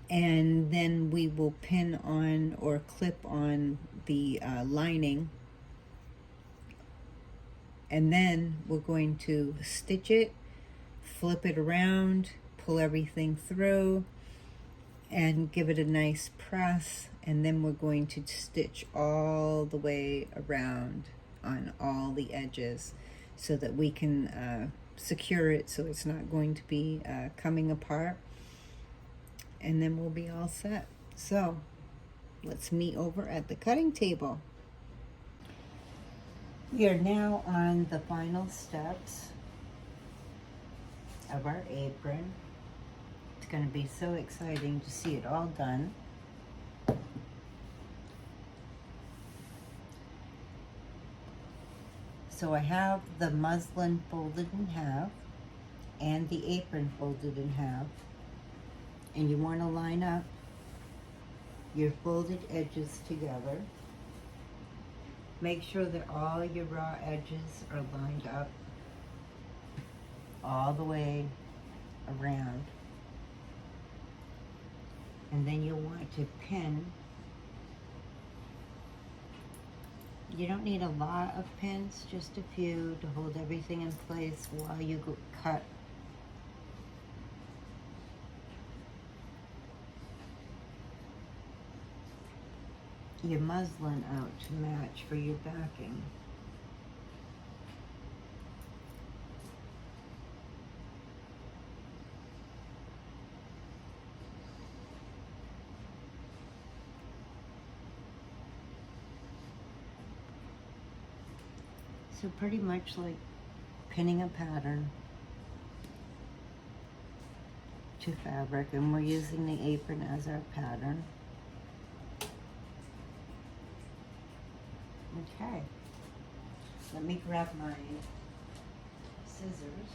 and then we will pin on or clip on the lining. And then we're going to stitch it, flip it around, pull everything through, and give it a nice press. And then we're going to stitch all the way around on all the edges so that we can secure it so it's not going to be coming apart. And then we'll be all set. So let's meet over at the cutting table. We are now on the final steps of our apron. It's going to be so exciting to see it all done. So I have the muslin folded in half and the apron folded in half. And you want to line up your folded edges together. Make sure that all your raw edges are lined up all the way around. And then you'll want to pin. You don't need a lot of pins, just a few to hold everything in place while you cut. your muslin out to match for your backing. So pretty much like pinning a pattern to fabric, and we're using the apron as our pattern. Okay, let me grab my scissors.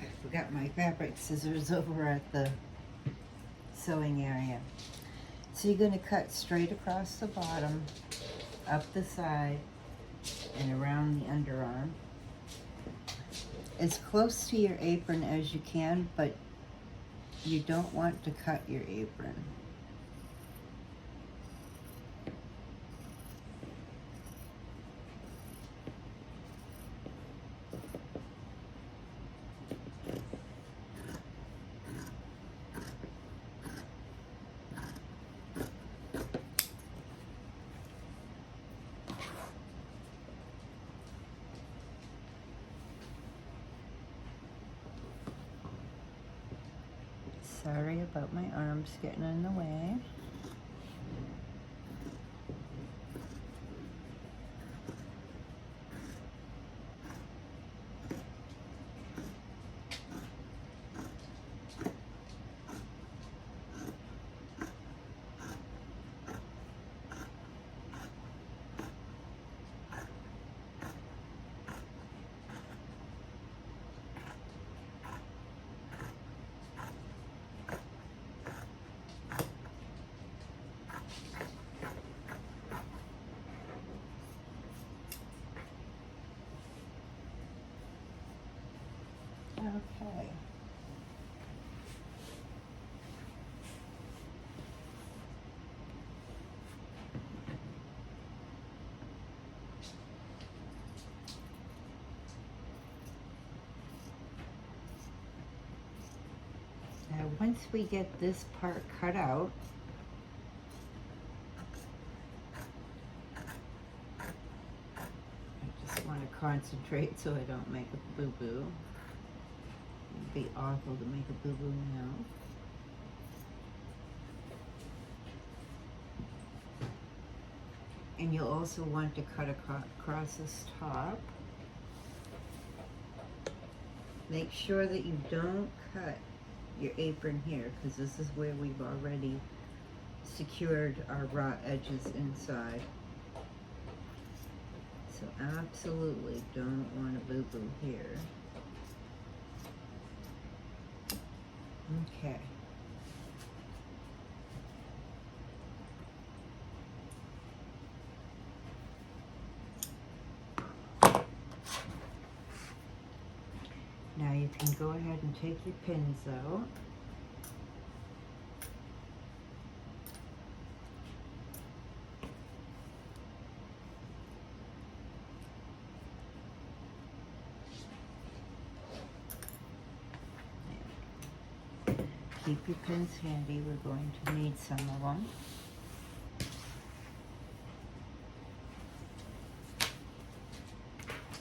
I forgot my fabric scissors over at the sewing area. So you're going to cut straight across the bottom, up the side, and around the underarm. As close to your apron as you can, but you don't want to cut your apron. Sorry about my arms getting in the way. Okay. Now, once we get this part cut out, I just want to concentrate so I don't make a boo-boo. It'd be awful to make a boo-boo now. And you'll also want to cut across this top. Make sure that you don't cut your apron here, because this is where we've already secured our raw edges inside. So absolutely don't want to boo-boo here. Okay. Now you can go ahead and take your pins out. Keep your pins handy, we're going to need some of them.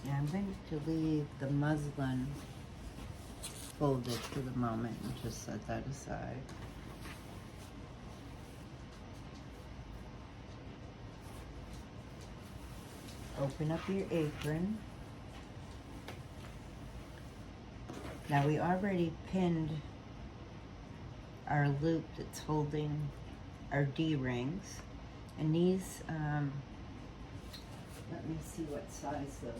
Now I'm going to leave the muslin folded for the moment and just set that aside. Open up your apron. Now we already pinned our loop that's holding our D-rings, and these, let me see what size those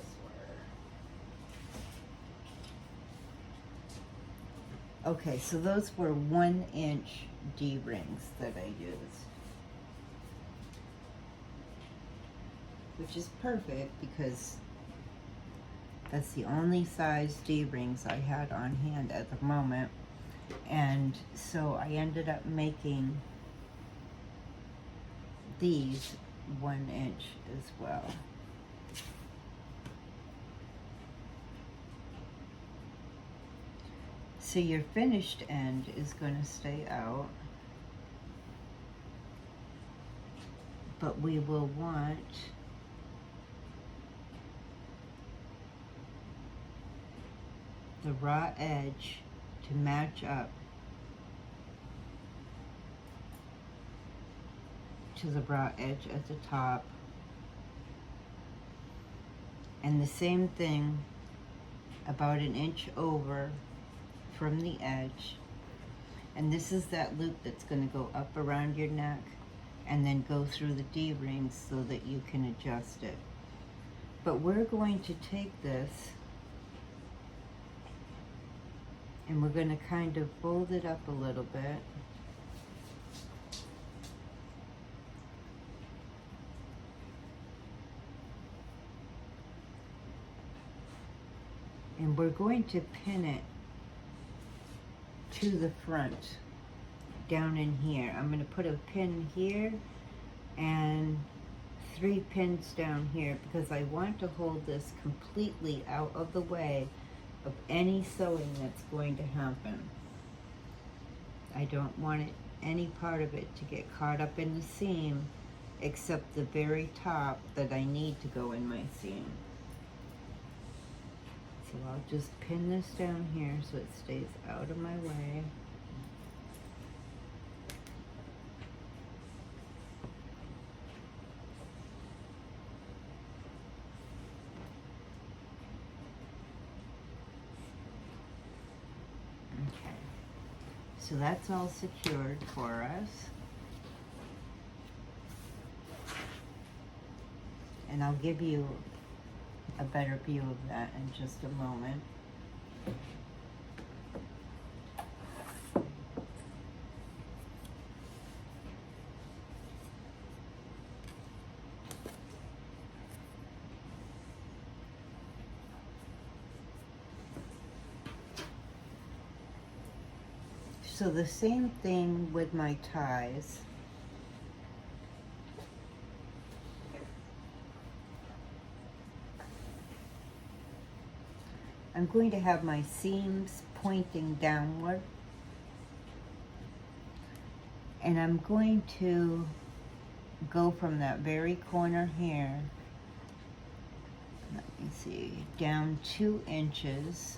were. Okay, so those were 1-inch D-rings that I used, which is perfect because that's the only size D-rings I had on hand at the moment. And so I ended up making these 1 inch as well. So your finished end is going to stay out, but we will want the raw edge to match up to the raw edge at the top. And the same thing about an inch over from the edge. And this is that loop that's going to go up around your neck and then go through the D-rings so that you can adjust it. But we're going to take this and we're going to kind of fold it up a little bit. And we're going to pin it to the front down in here. I'm going to put a pin here and 3 pins down here because I want to hold this completely out of the way of any sewing that's going to happen. I don't want any part of it to get caught up in the seam except the very top that I need to go in my seam. So I'll just pin this down here so it stays out of my way. Okay, so that's all secured for us. And I'll give you a better view of that in just a moment. So the same thing with my ties. I'm going to have my seams pointing downward, and I'm going to go from that very corner here, let me see, down 2 inches,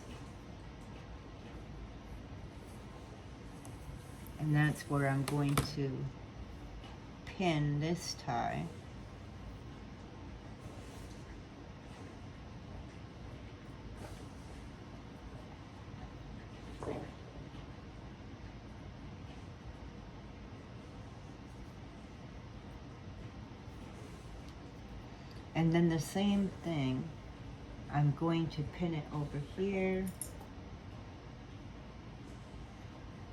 and that's where I'm going to pin this tie. And then the same thing, I'm going to pin it over here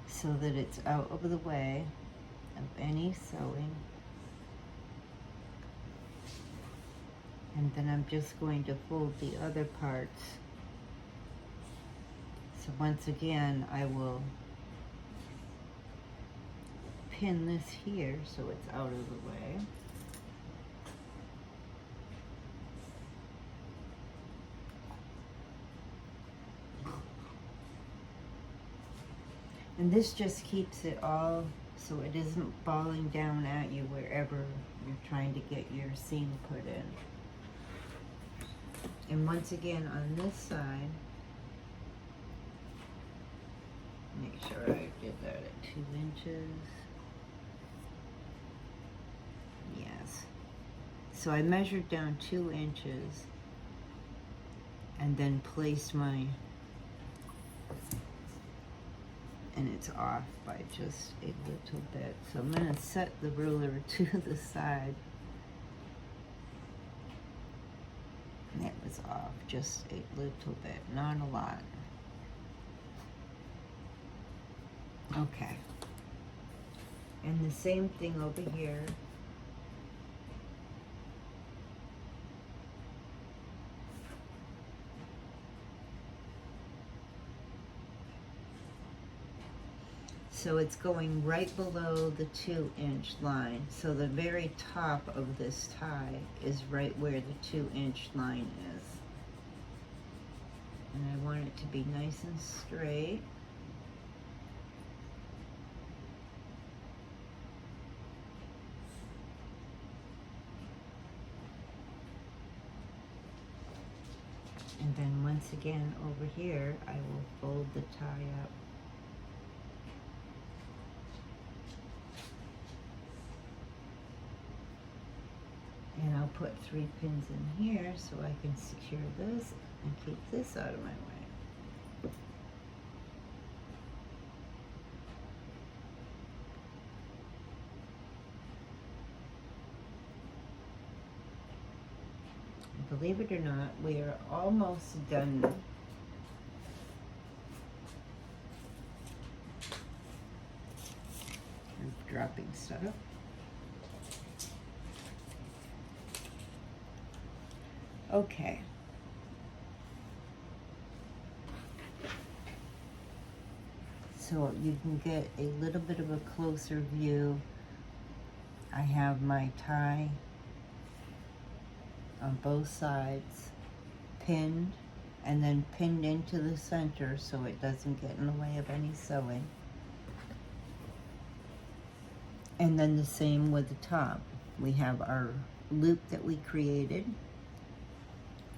so that it's out of the way of any sewing. And then I'm just going to fold the other parts. So once again, I will pin this here so it's out of the way. And this just keeps it all so it isn't falling down at you wherever you're trying to get your seam put in. And once again on this side, make sure I did that at 2 inches. Yes. So I measured down 2 inches and then placed my, and it's off by just a little bit. So I'm going to set the ruler to the side. And it was off just a little bit, not a lot. Okay. And the same thing over here. So it's going right below the 2-inch line. So the very top of this tie is right where the 2-inch line is. And I want it to be nice and straight. once again over here, I will fold the tie up. And I'll put 3 pins in here so I can secure this and keep this out of my way. Believe it or not, we are almost done. I'm dropping stuff. Okay. So you can get a little bit of a closer view. I have my tie on both sides pinned and then pinned into the center so it doesn't get in the way of any sewing. And then the same with the top. We have our loop that we created,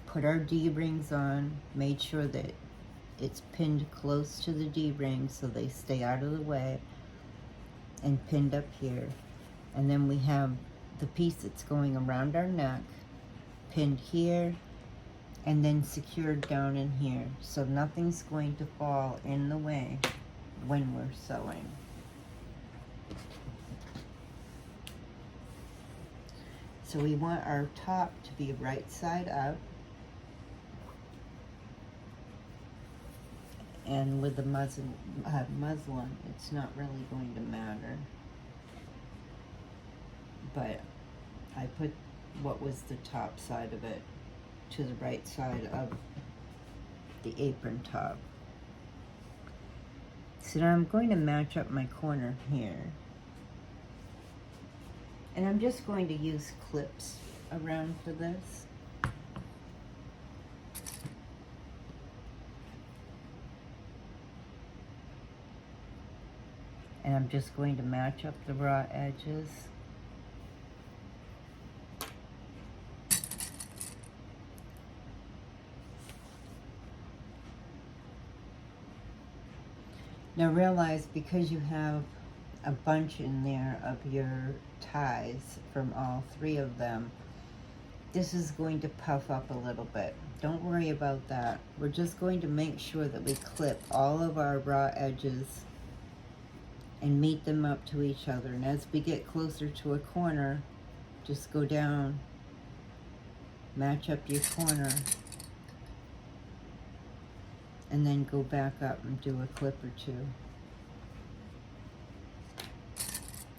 put our D-rings on, made sure that it's pinned close to the D-rings so they stay out of the way, and pinned up here. And then we have the piece that's going around our neck, pinned here, and then secured down in here. So nothing's going to fall in the way when we're sewing. So we want our top to be right side up. And with the muslin, it's not really going to matter. But I put what was the top side of it to the right side of the apron top. So now I'm going to match up my corner here. And I'm just going to use clips around for this. And I'm just going to match up the raw edges. Now realize, because you have a bunch in there of your ties from all 3 of them, this is going to puff up a little bit. Don't worry about that. We're just going to make sure that we clip all of our raw edges and meet them up to each other. And as we get closer to a corner, just go down, match up your corner, and then go back up and do a clip or 2.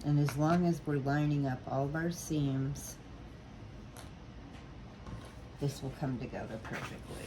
And as long as we're lining up all of our seams, this will come together perfectly.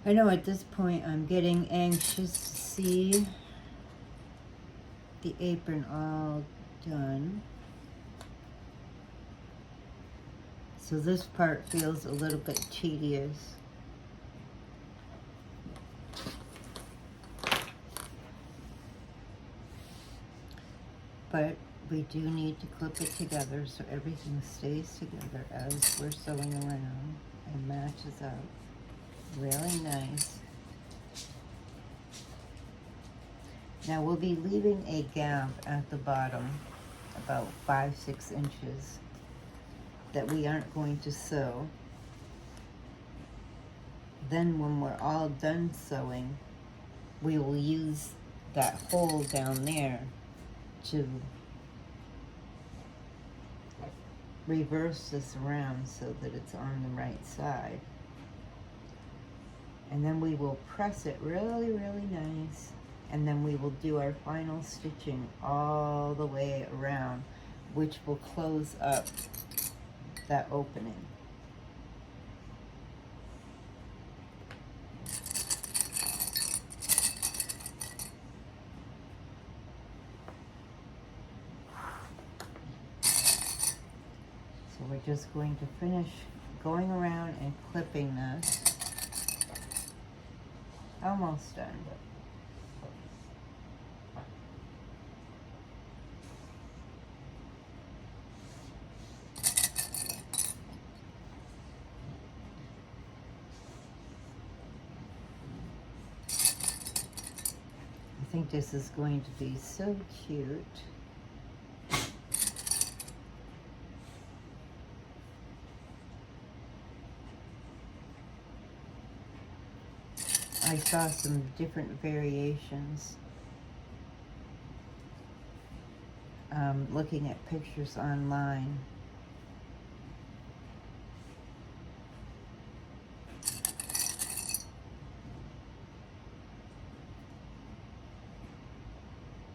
I know at this point I'm getting anxious to see the apron all done. So this part feels a little bit tedious. But we do need to clip it together so everything stays together as we're sewing around and matches up. Really nice. Now we'll be leaving a gap at the bottom, about 5-6 inches, that we aren't going to sew. Then when we're all done sewing, we will use that hole down there to reverse this around so that it's on the right side. And then we will press it really, really nice. And then we will do our final stitching all the way around, which will close up that opening. So we're just going to finish going around and clipping this. Almost done. I think this is going to be so cute. I saw some different variations looking at pictures online.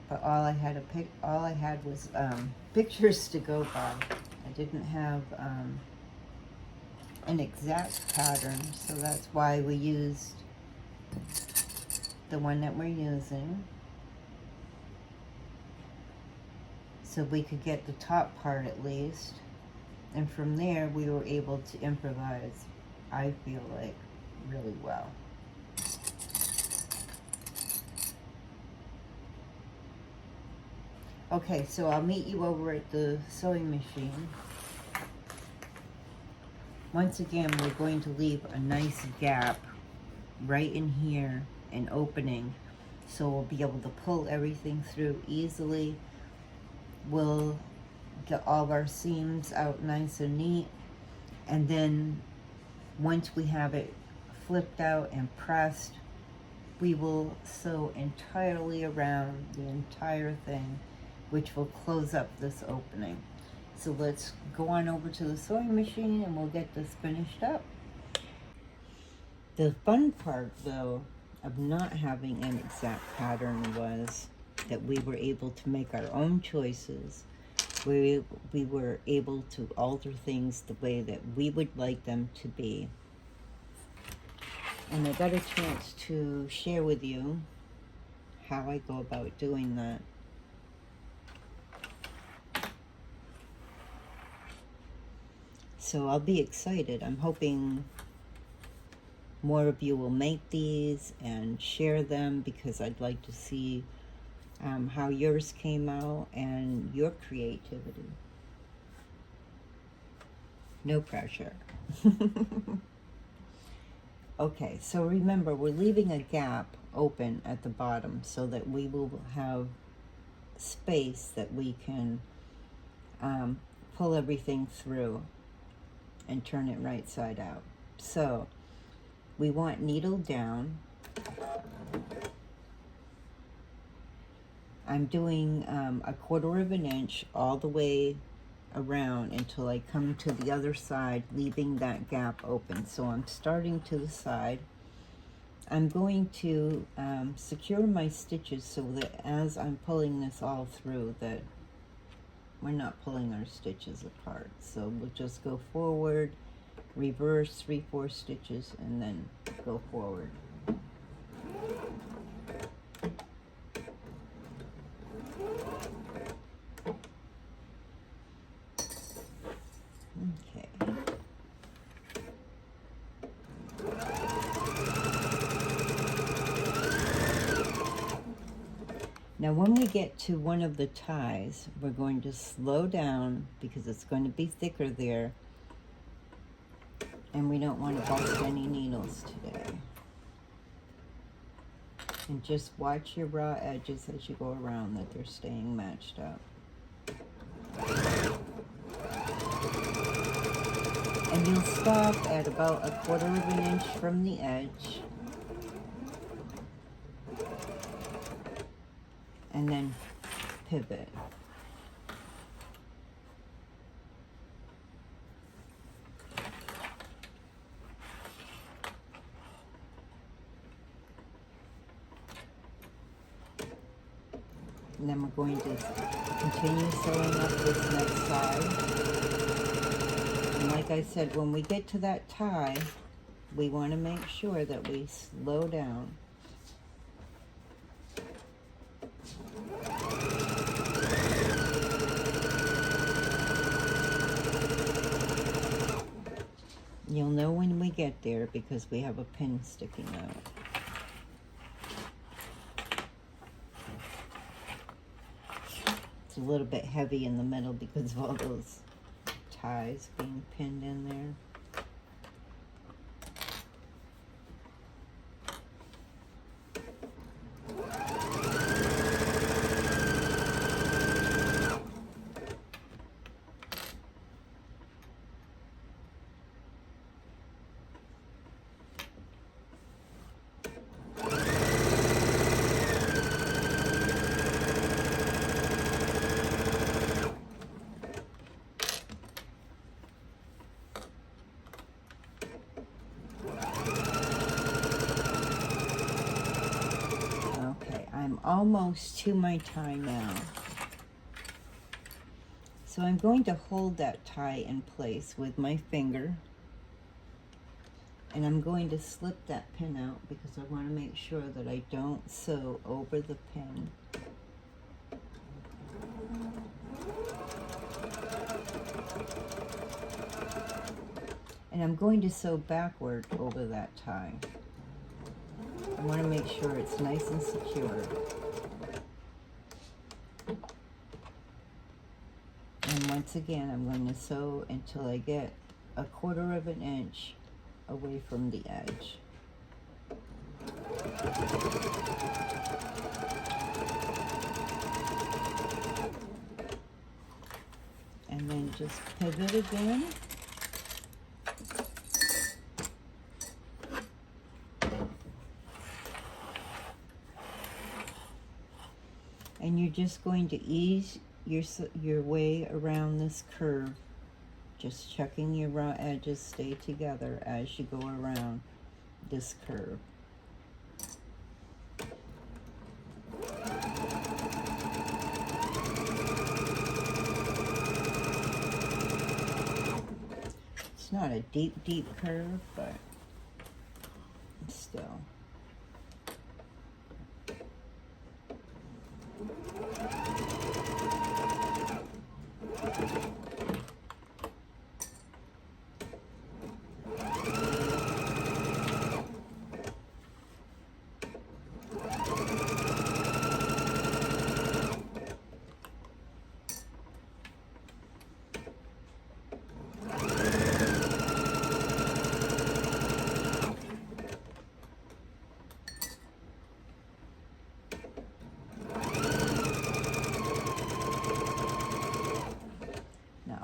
But all I had was pictures to go by. I didn't have an exact pattern, so that's why we used the one that we're using, so we could get the top part at least, and from there we were able to improvise, I feel like, really well. Okay, so I'll meet you over at the sewing machine. Once again, we're going to leave a nice gap right in here, an opening, so we'll be able to pull everything through easily. We'll get all of our seams out nice and neat, and then once we have it flipped out and pressed, we will sew entirely around the entire thing, which will close up this opening. So let's go on over to the sewing machine and we'll get this finished up. The fun part, though, of not having an exact pattern was that we were able to make our own choices. We were able to alter things the way that we would like them to be. And I got a chance to share with you how I go about doing that. So I'll be excited. I'm hoping more of you will make these and share them, because I'd like to see how yours came out and your creativity. No pressure. Okay, so remember, we're leaving a gap open at the bottom so that we will have space that we can pull everything through and turn it right side out. So we want needle down. I'm doing 1/4 of an inch all the way around until I come to the other side, leaving that gap open. So I'm starting to the side. I'm going to secure my stitches so that as I'm pulling this all through, that we're not pulling our stitches apart. So we'll just go forward, reverse 3/4 stitches, and then go forward. Okay. Now when we get to one of the ties, we're going to slow down because it's going to be thicker there, and we don't want to bust any needles today. And just watch your raw edges as you go around, that they're staying matched up. And you'll stop at about 1/4 of an inch from the edge. And then pivot. And then we're going to continue sewing up this next side. And like I said, when we get to that tie, we want to make sure that we slow down. You'll know when we get there because we have a pin sticking out. It's a little bit heavy in the middle because of all those ties being pinned in there. I'm almost to my tie now. So I'm going to hold that tie in place with my finger. And I'm going to slip that pin out because I want to make sure that I don't sew over the pin. And I'm going to sew backward over that tie. I want to make sure it's nice and secure. And once again, I'm going to sew until I get 1/4 of an inch away from the edge. And then just pivot again. And you're just going to ease your way around this curve, just checking your raw edges stay together as you go around this curve. It's not a deep curve, but still.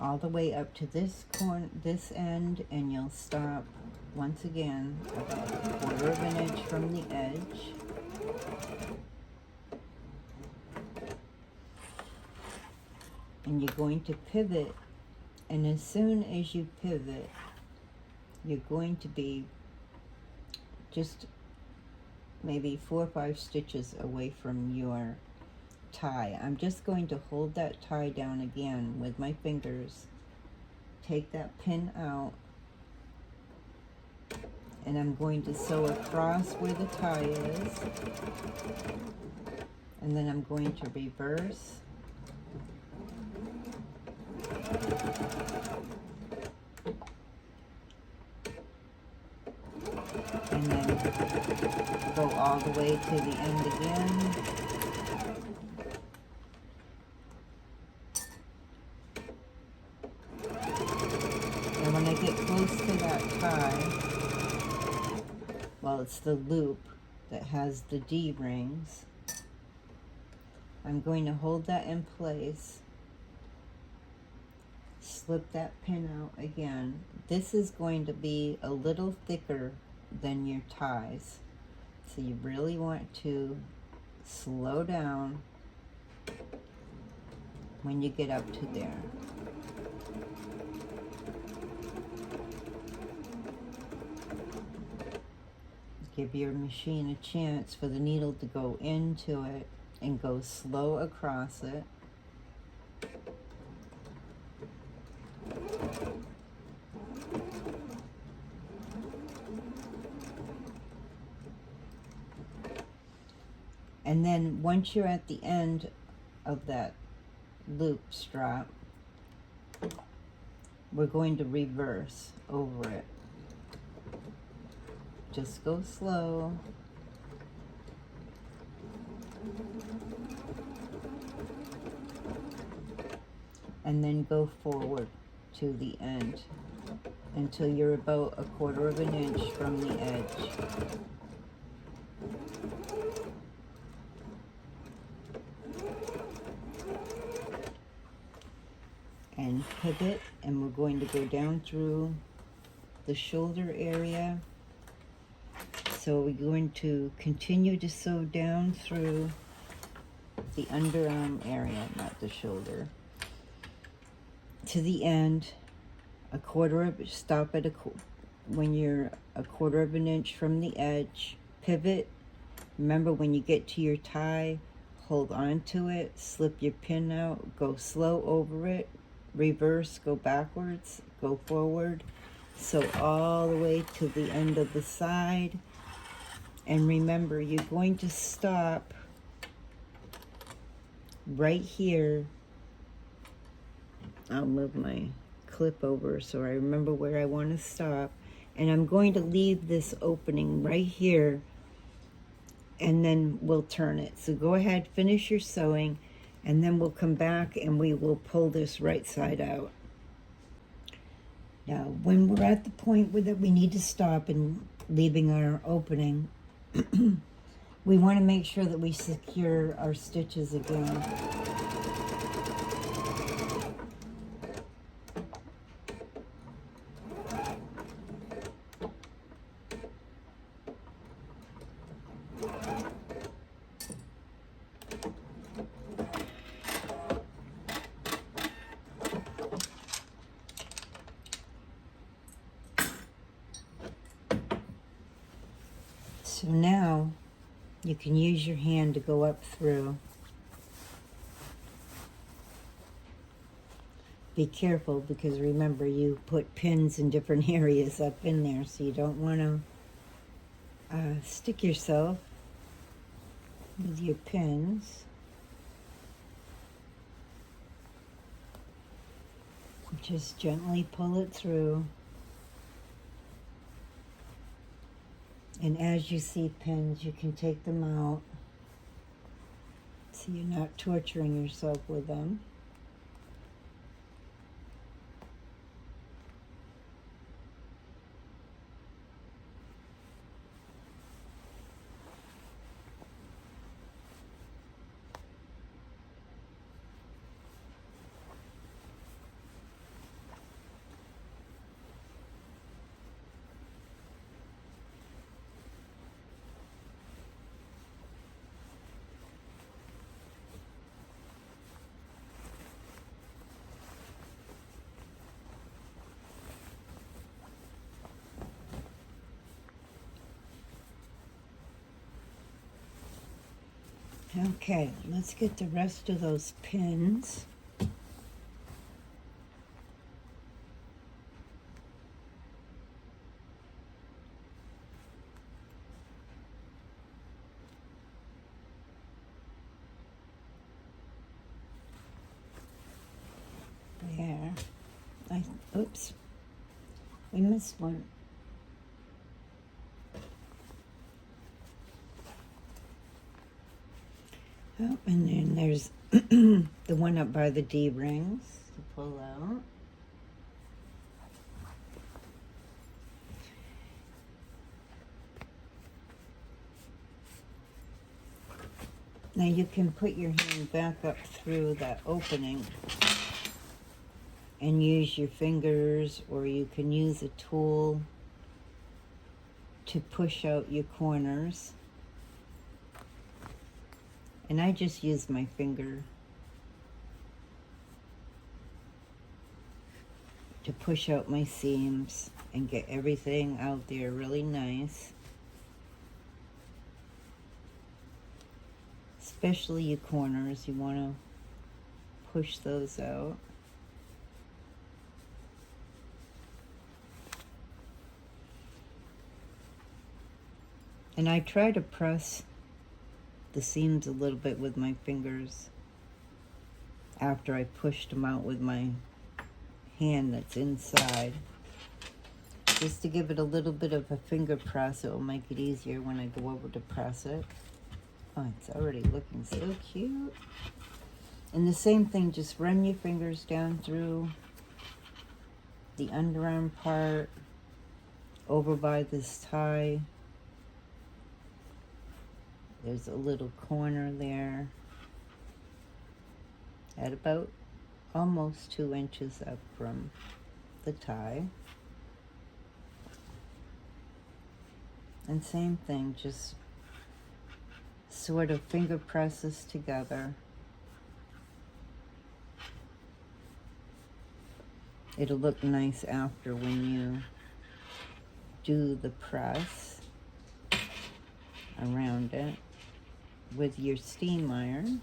All the way up to this this end, and you'll stop once again about 1/4 of an inch from the edge. And you're going to pivot, and as soon as you pivot, you're going to be just maybe 4 or 5 stitches away from your tie. I'm just going to hold that tie down again with my fingers, take that pin out, and I'm going to sew across where the tie is, and then I'm going to reverse, and then go all the way to the end again. When I get close to that tie, well, it's the loop that has the D rings, I'm going to hold that in place, slip that pin out again. This is going to be a little thicker than your ties, so you really want to slow down when you get up to there. Give your machine a chance for the needle to go into it and go slow across it. And then once you're at the end of that loop strap, we're going to reverse over it. Just go slow. And then go forward to the end until you're about 1/4 of an inch from the edge. And pivot, and we're going to go down through the shoulder area. So we're going to continue to sew down through the underarm area, not the shoulder, to the end, stop at when you're 1/4 of an inch from the edge, pivot. Remember, when you get to your tie, hold on to it, slip your pin out, go slow over it, reverse, go backwards, go forward, sew all the way to the end of the side. And remember, you're going to stop right here. I'll move my clip over so I remember where I want to stop. And I'm going to leave this opening right here, and then we'll turn it. So go ahead, finish your sewing, and then we'll come back and we will pull this right side out. Now, when we're at the point that we need to stop and leaving our opening, we want to make sure that we secure our stitches again. So now you can use your hand to go up through. Be careful, because remember, you put pins in different areas up in there, so you don't want to stick yourself with your pins. Just gently pull it through. And as you see pins, you can take them out so you're not torturing yourself with them. Okay, let's get the rest of those pins. There. Oops, we missed one. Oh, and then there's the one up by the D-rings to pull out. Now you can put your hand back up through that opening and use your fingers, or you can use a tool to push out your corners. And I just use my finger to push out my seams and get everything out there really nice. Especially your corners, you want to push those out. And I try to press the seams a little bit with my fingers after I pushed them out with my hand that's inside. Just to give it a little bit of a finger press. It will make it easier when I go over to press it. Oh, it's already looking so cute. And the same thing, just run your fingers down through the underarm part, over by this tie. There's a little corner there at about almost 2 inches up from the tie. And same thing, just sort of finger presses together. It'll look nice after when you do the press around it with your steam iron.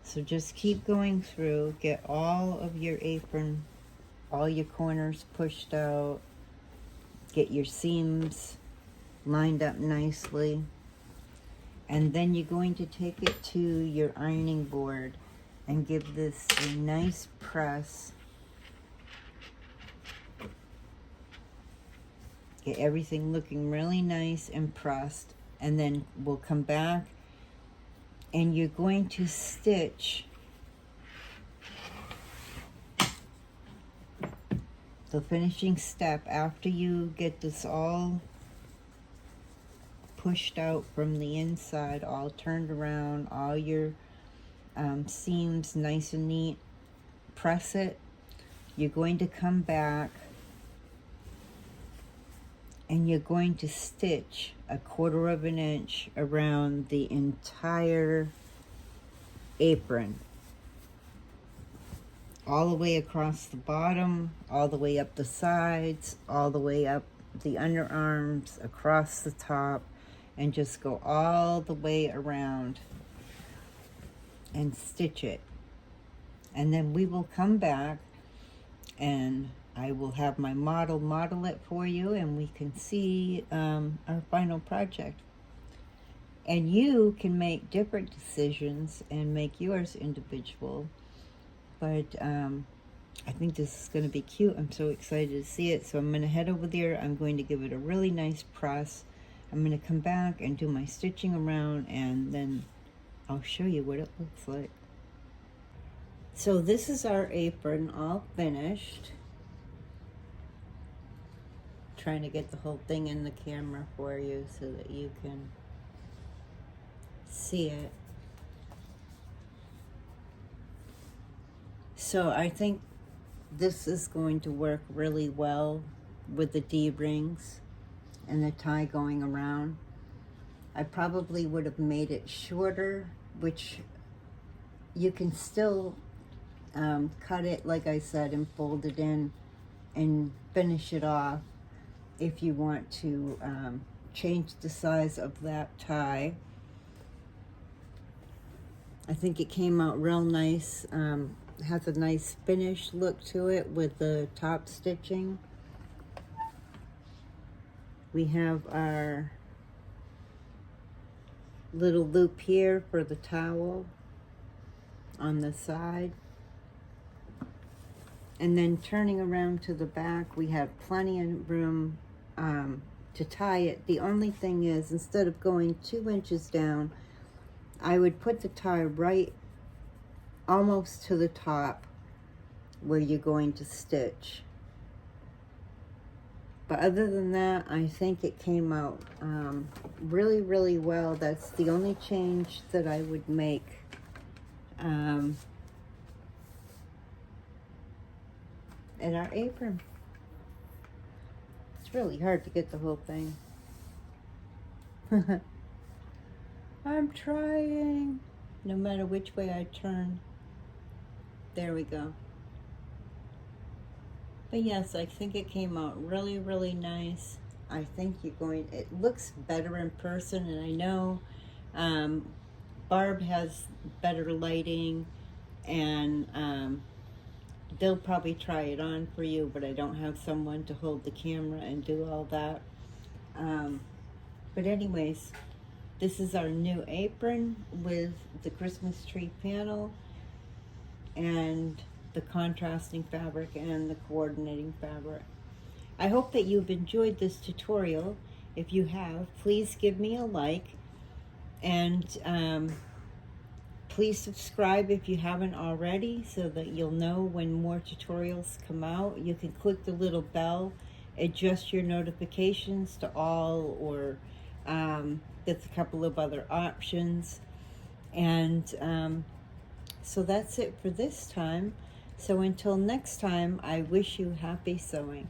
So just keep going through, get all of your apron, all your corners pushed out, get your seams lined up nicely, and then you're going to take it to your ironing board and give this a nice press. Get everything looking really nice and pressed, and then we'll come back and you're going to stitch the finishing step after you get this all pushed out from the inside, all turned around, all your seams nice and neat. Press it. You're going to come back and you're going to stitch 1/4 of an inch around the entire apron, all the way across the bottom, all the way up the sides, all the way up the underarms, across the top, and just go all the way around and stitch it. And then we will come back and I will have my model it for you, and we can see our final project. And you can make different decisions and make yours individual. But I think this is going to be cute. I'm so excited to see it. So I'm going to head over there. I'm going to give it a really nice press. I'm going to come back and do my stitching around, and then I'll show you what it looks like. So this is our apron all finished. Trying to get the whole thing in the camera for you so that you can see it. So I think this is going to work really well with the D-rings and the tie going around. I probably would have made it shorter, which you can still cut it, like I said, and fold it in and finish it off if you want to change the size of that tie. I think it came out real nice. Has a nice finished look to it with the top stitching. We have our little loop here for the towel on the side. And then turning around to the back, we have plenty of room to tie it. The only thing is, instead of going 2 inches down, I would put the tie right almost to the top where you're going to stitch. But other than that, I think it came out really, really well. That's the only change that I would make. And our apron. It's really hard to get the whole thing. I'm trying. No matter which way I turn. There we go. But yes, I think it came out really, really nice. I think it looks better in person, and I know Barb has better lighting, and they'll probably try it on for you, but I don't have someone to hold the camera and do all that. But anyways, this is our new apron with the Christmas tree panel and the contrasting fabric and the coordinating fabric. I hope that you've enjoyed this tutorial. If you have, please give me a like, and please subscribe if you haven't already, so that you'll know when more tutorials come out. You can click the little bell, adjust your notifications to all, or there's a couple of other options. And so that's it for this time. So until next time, I wish you happy sewing.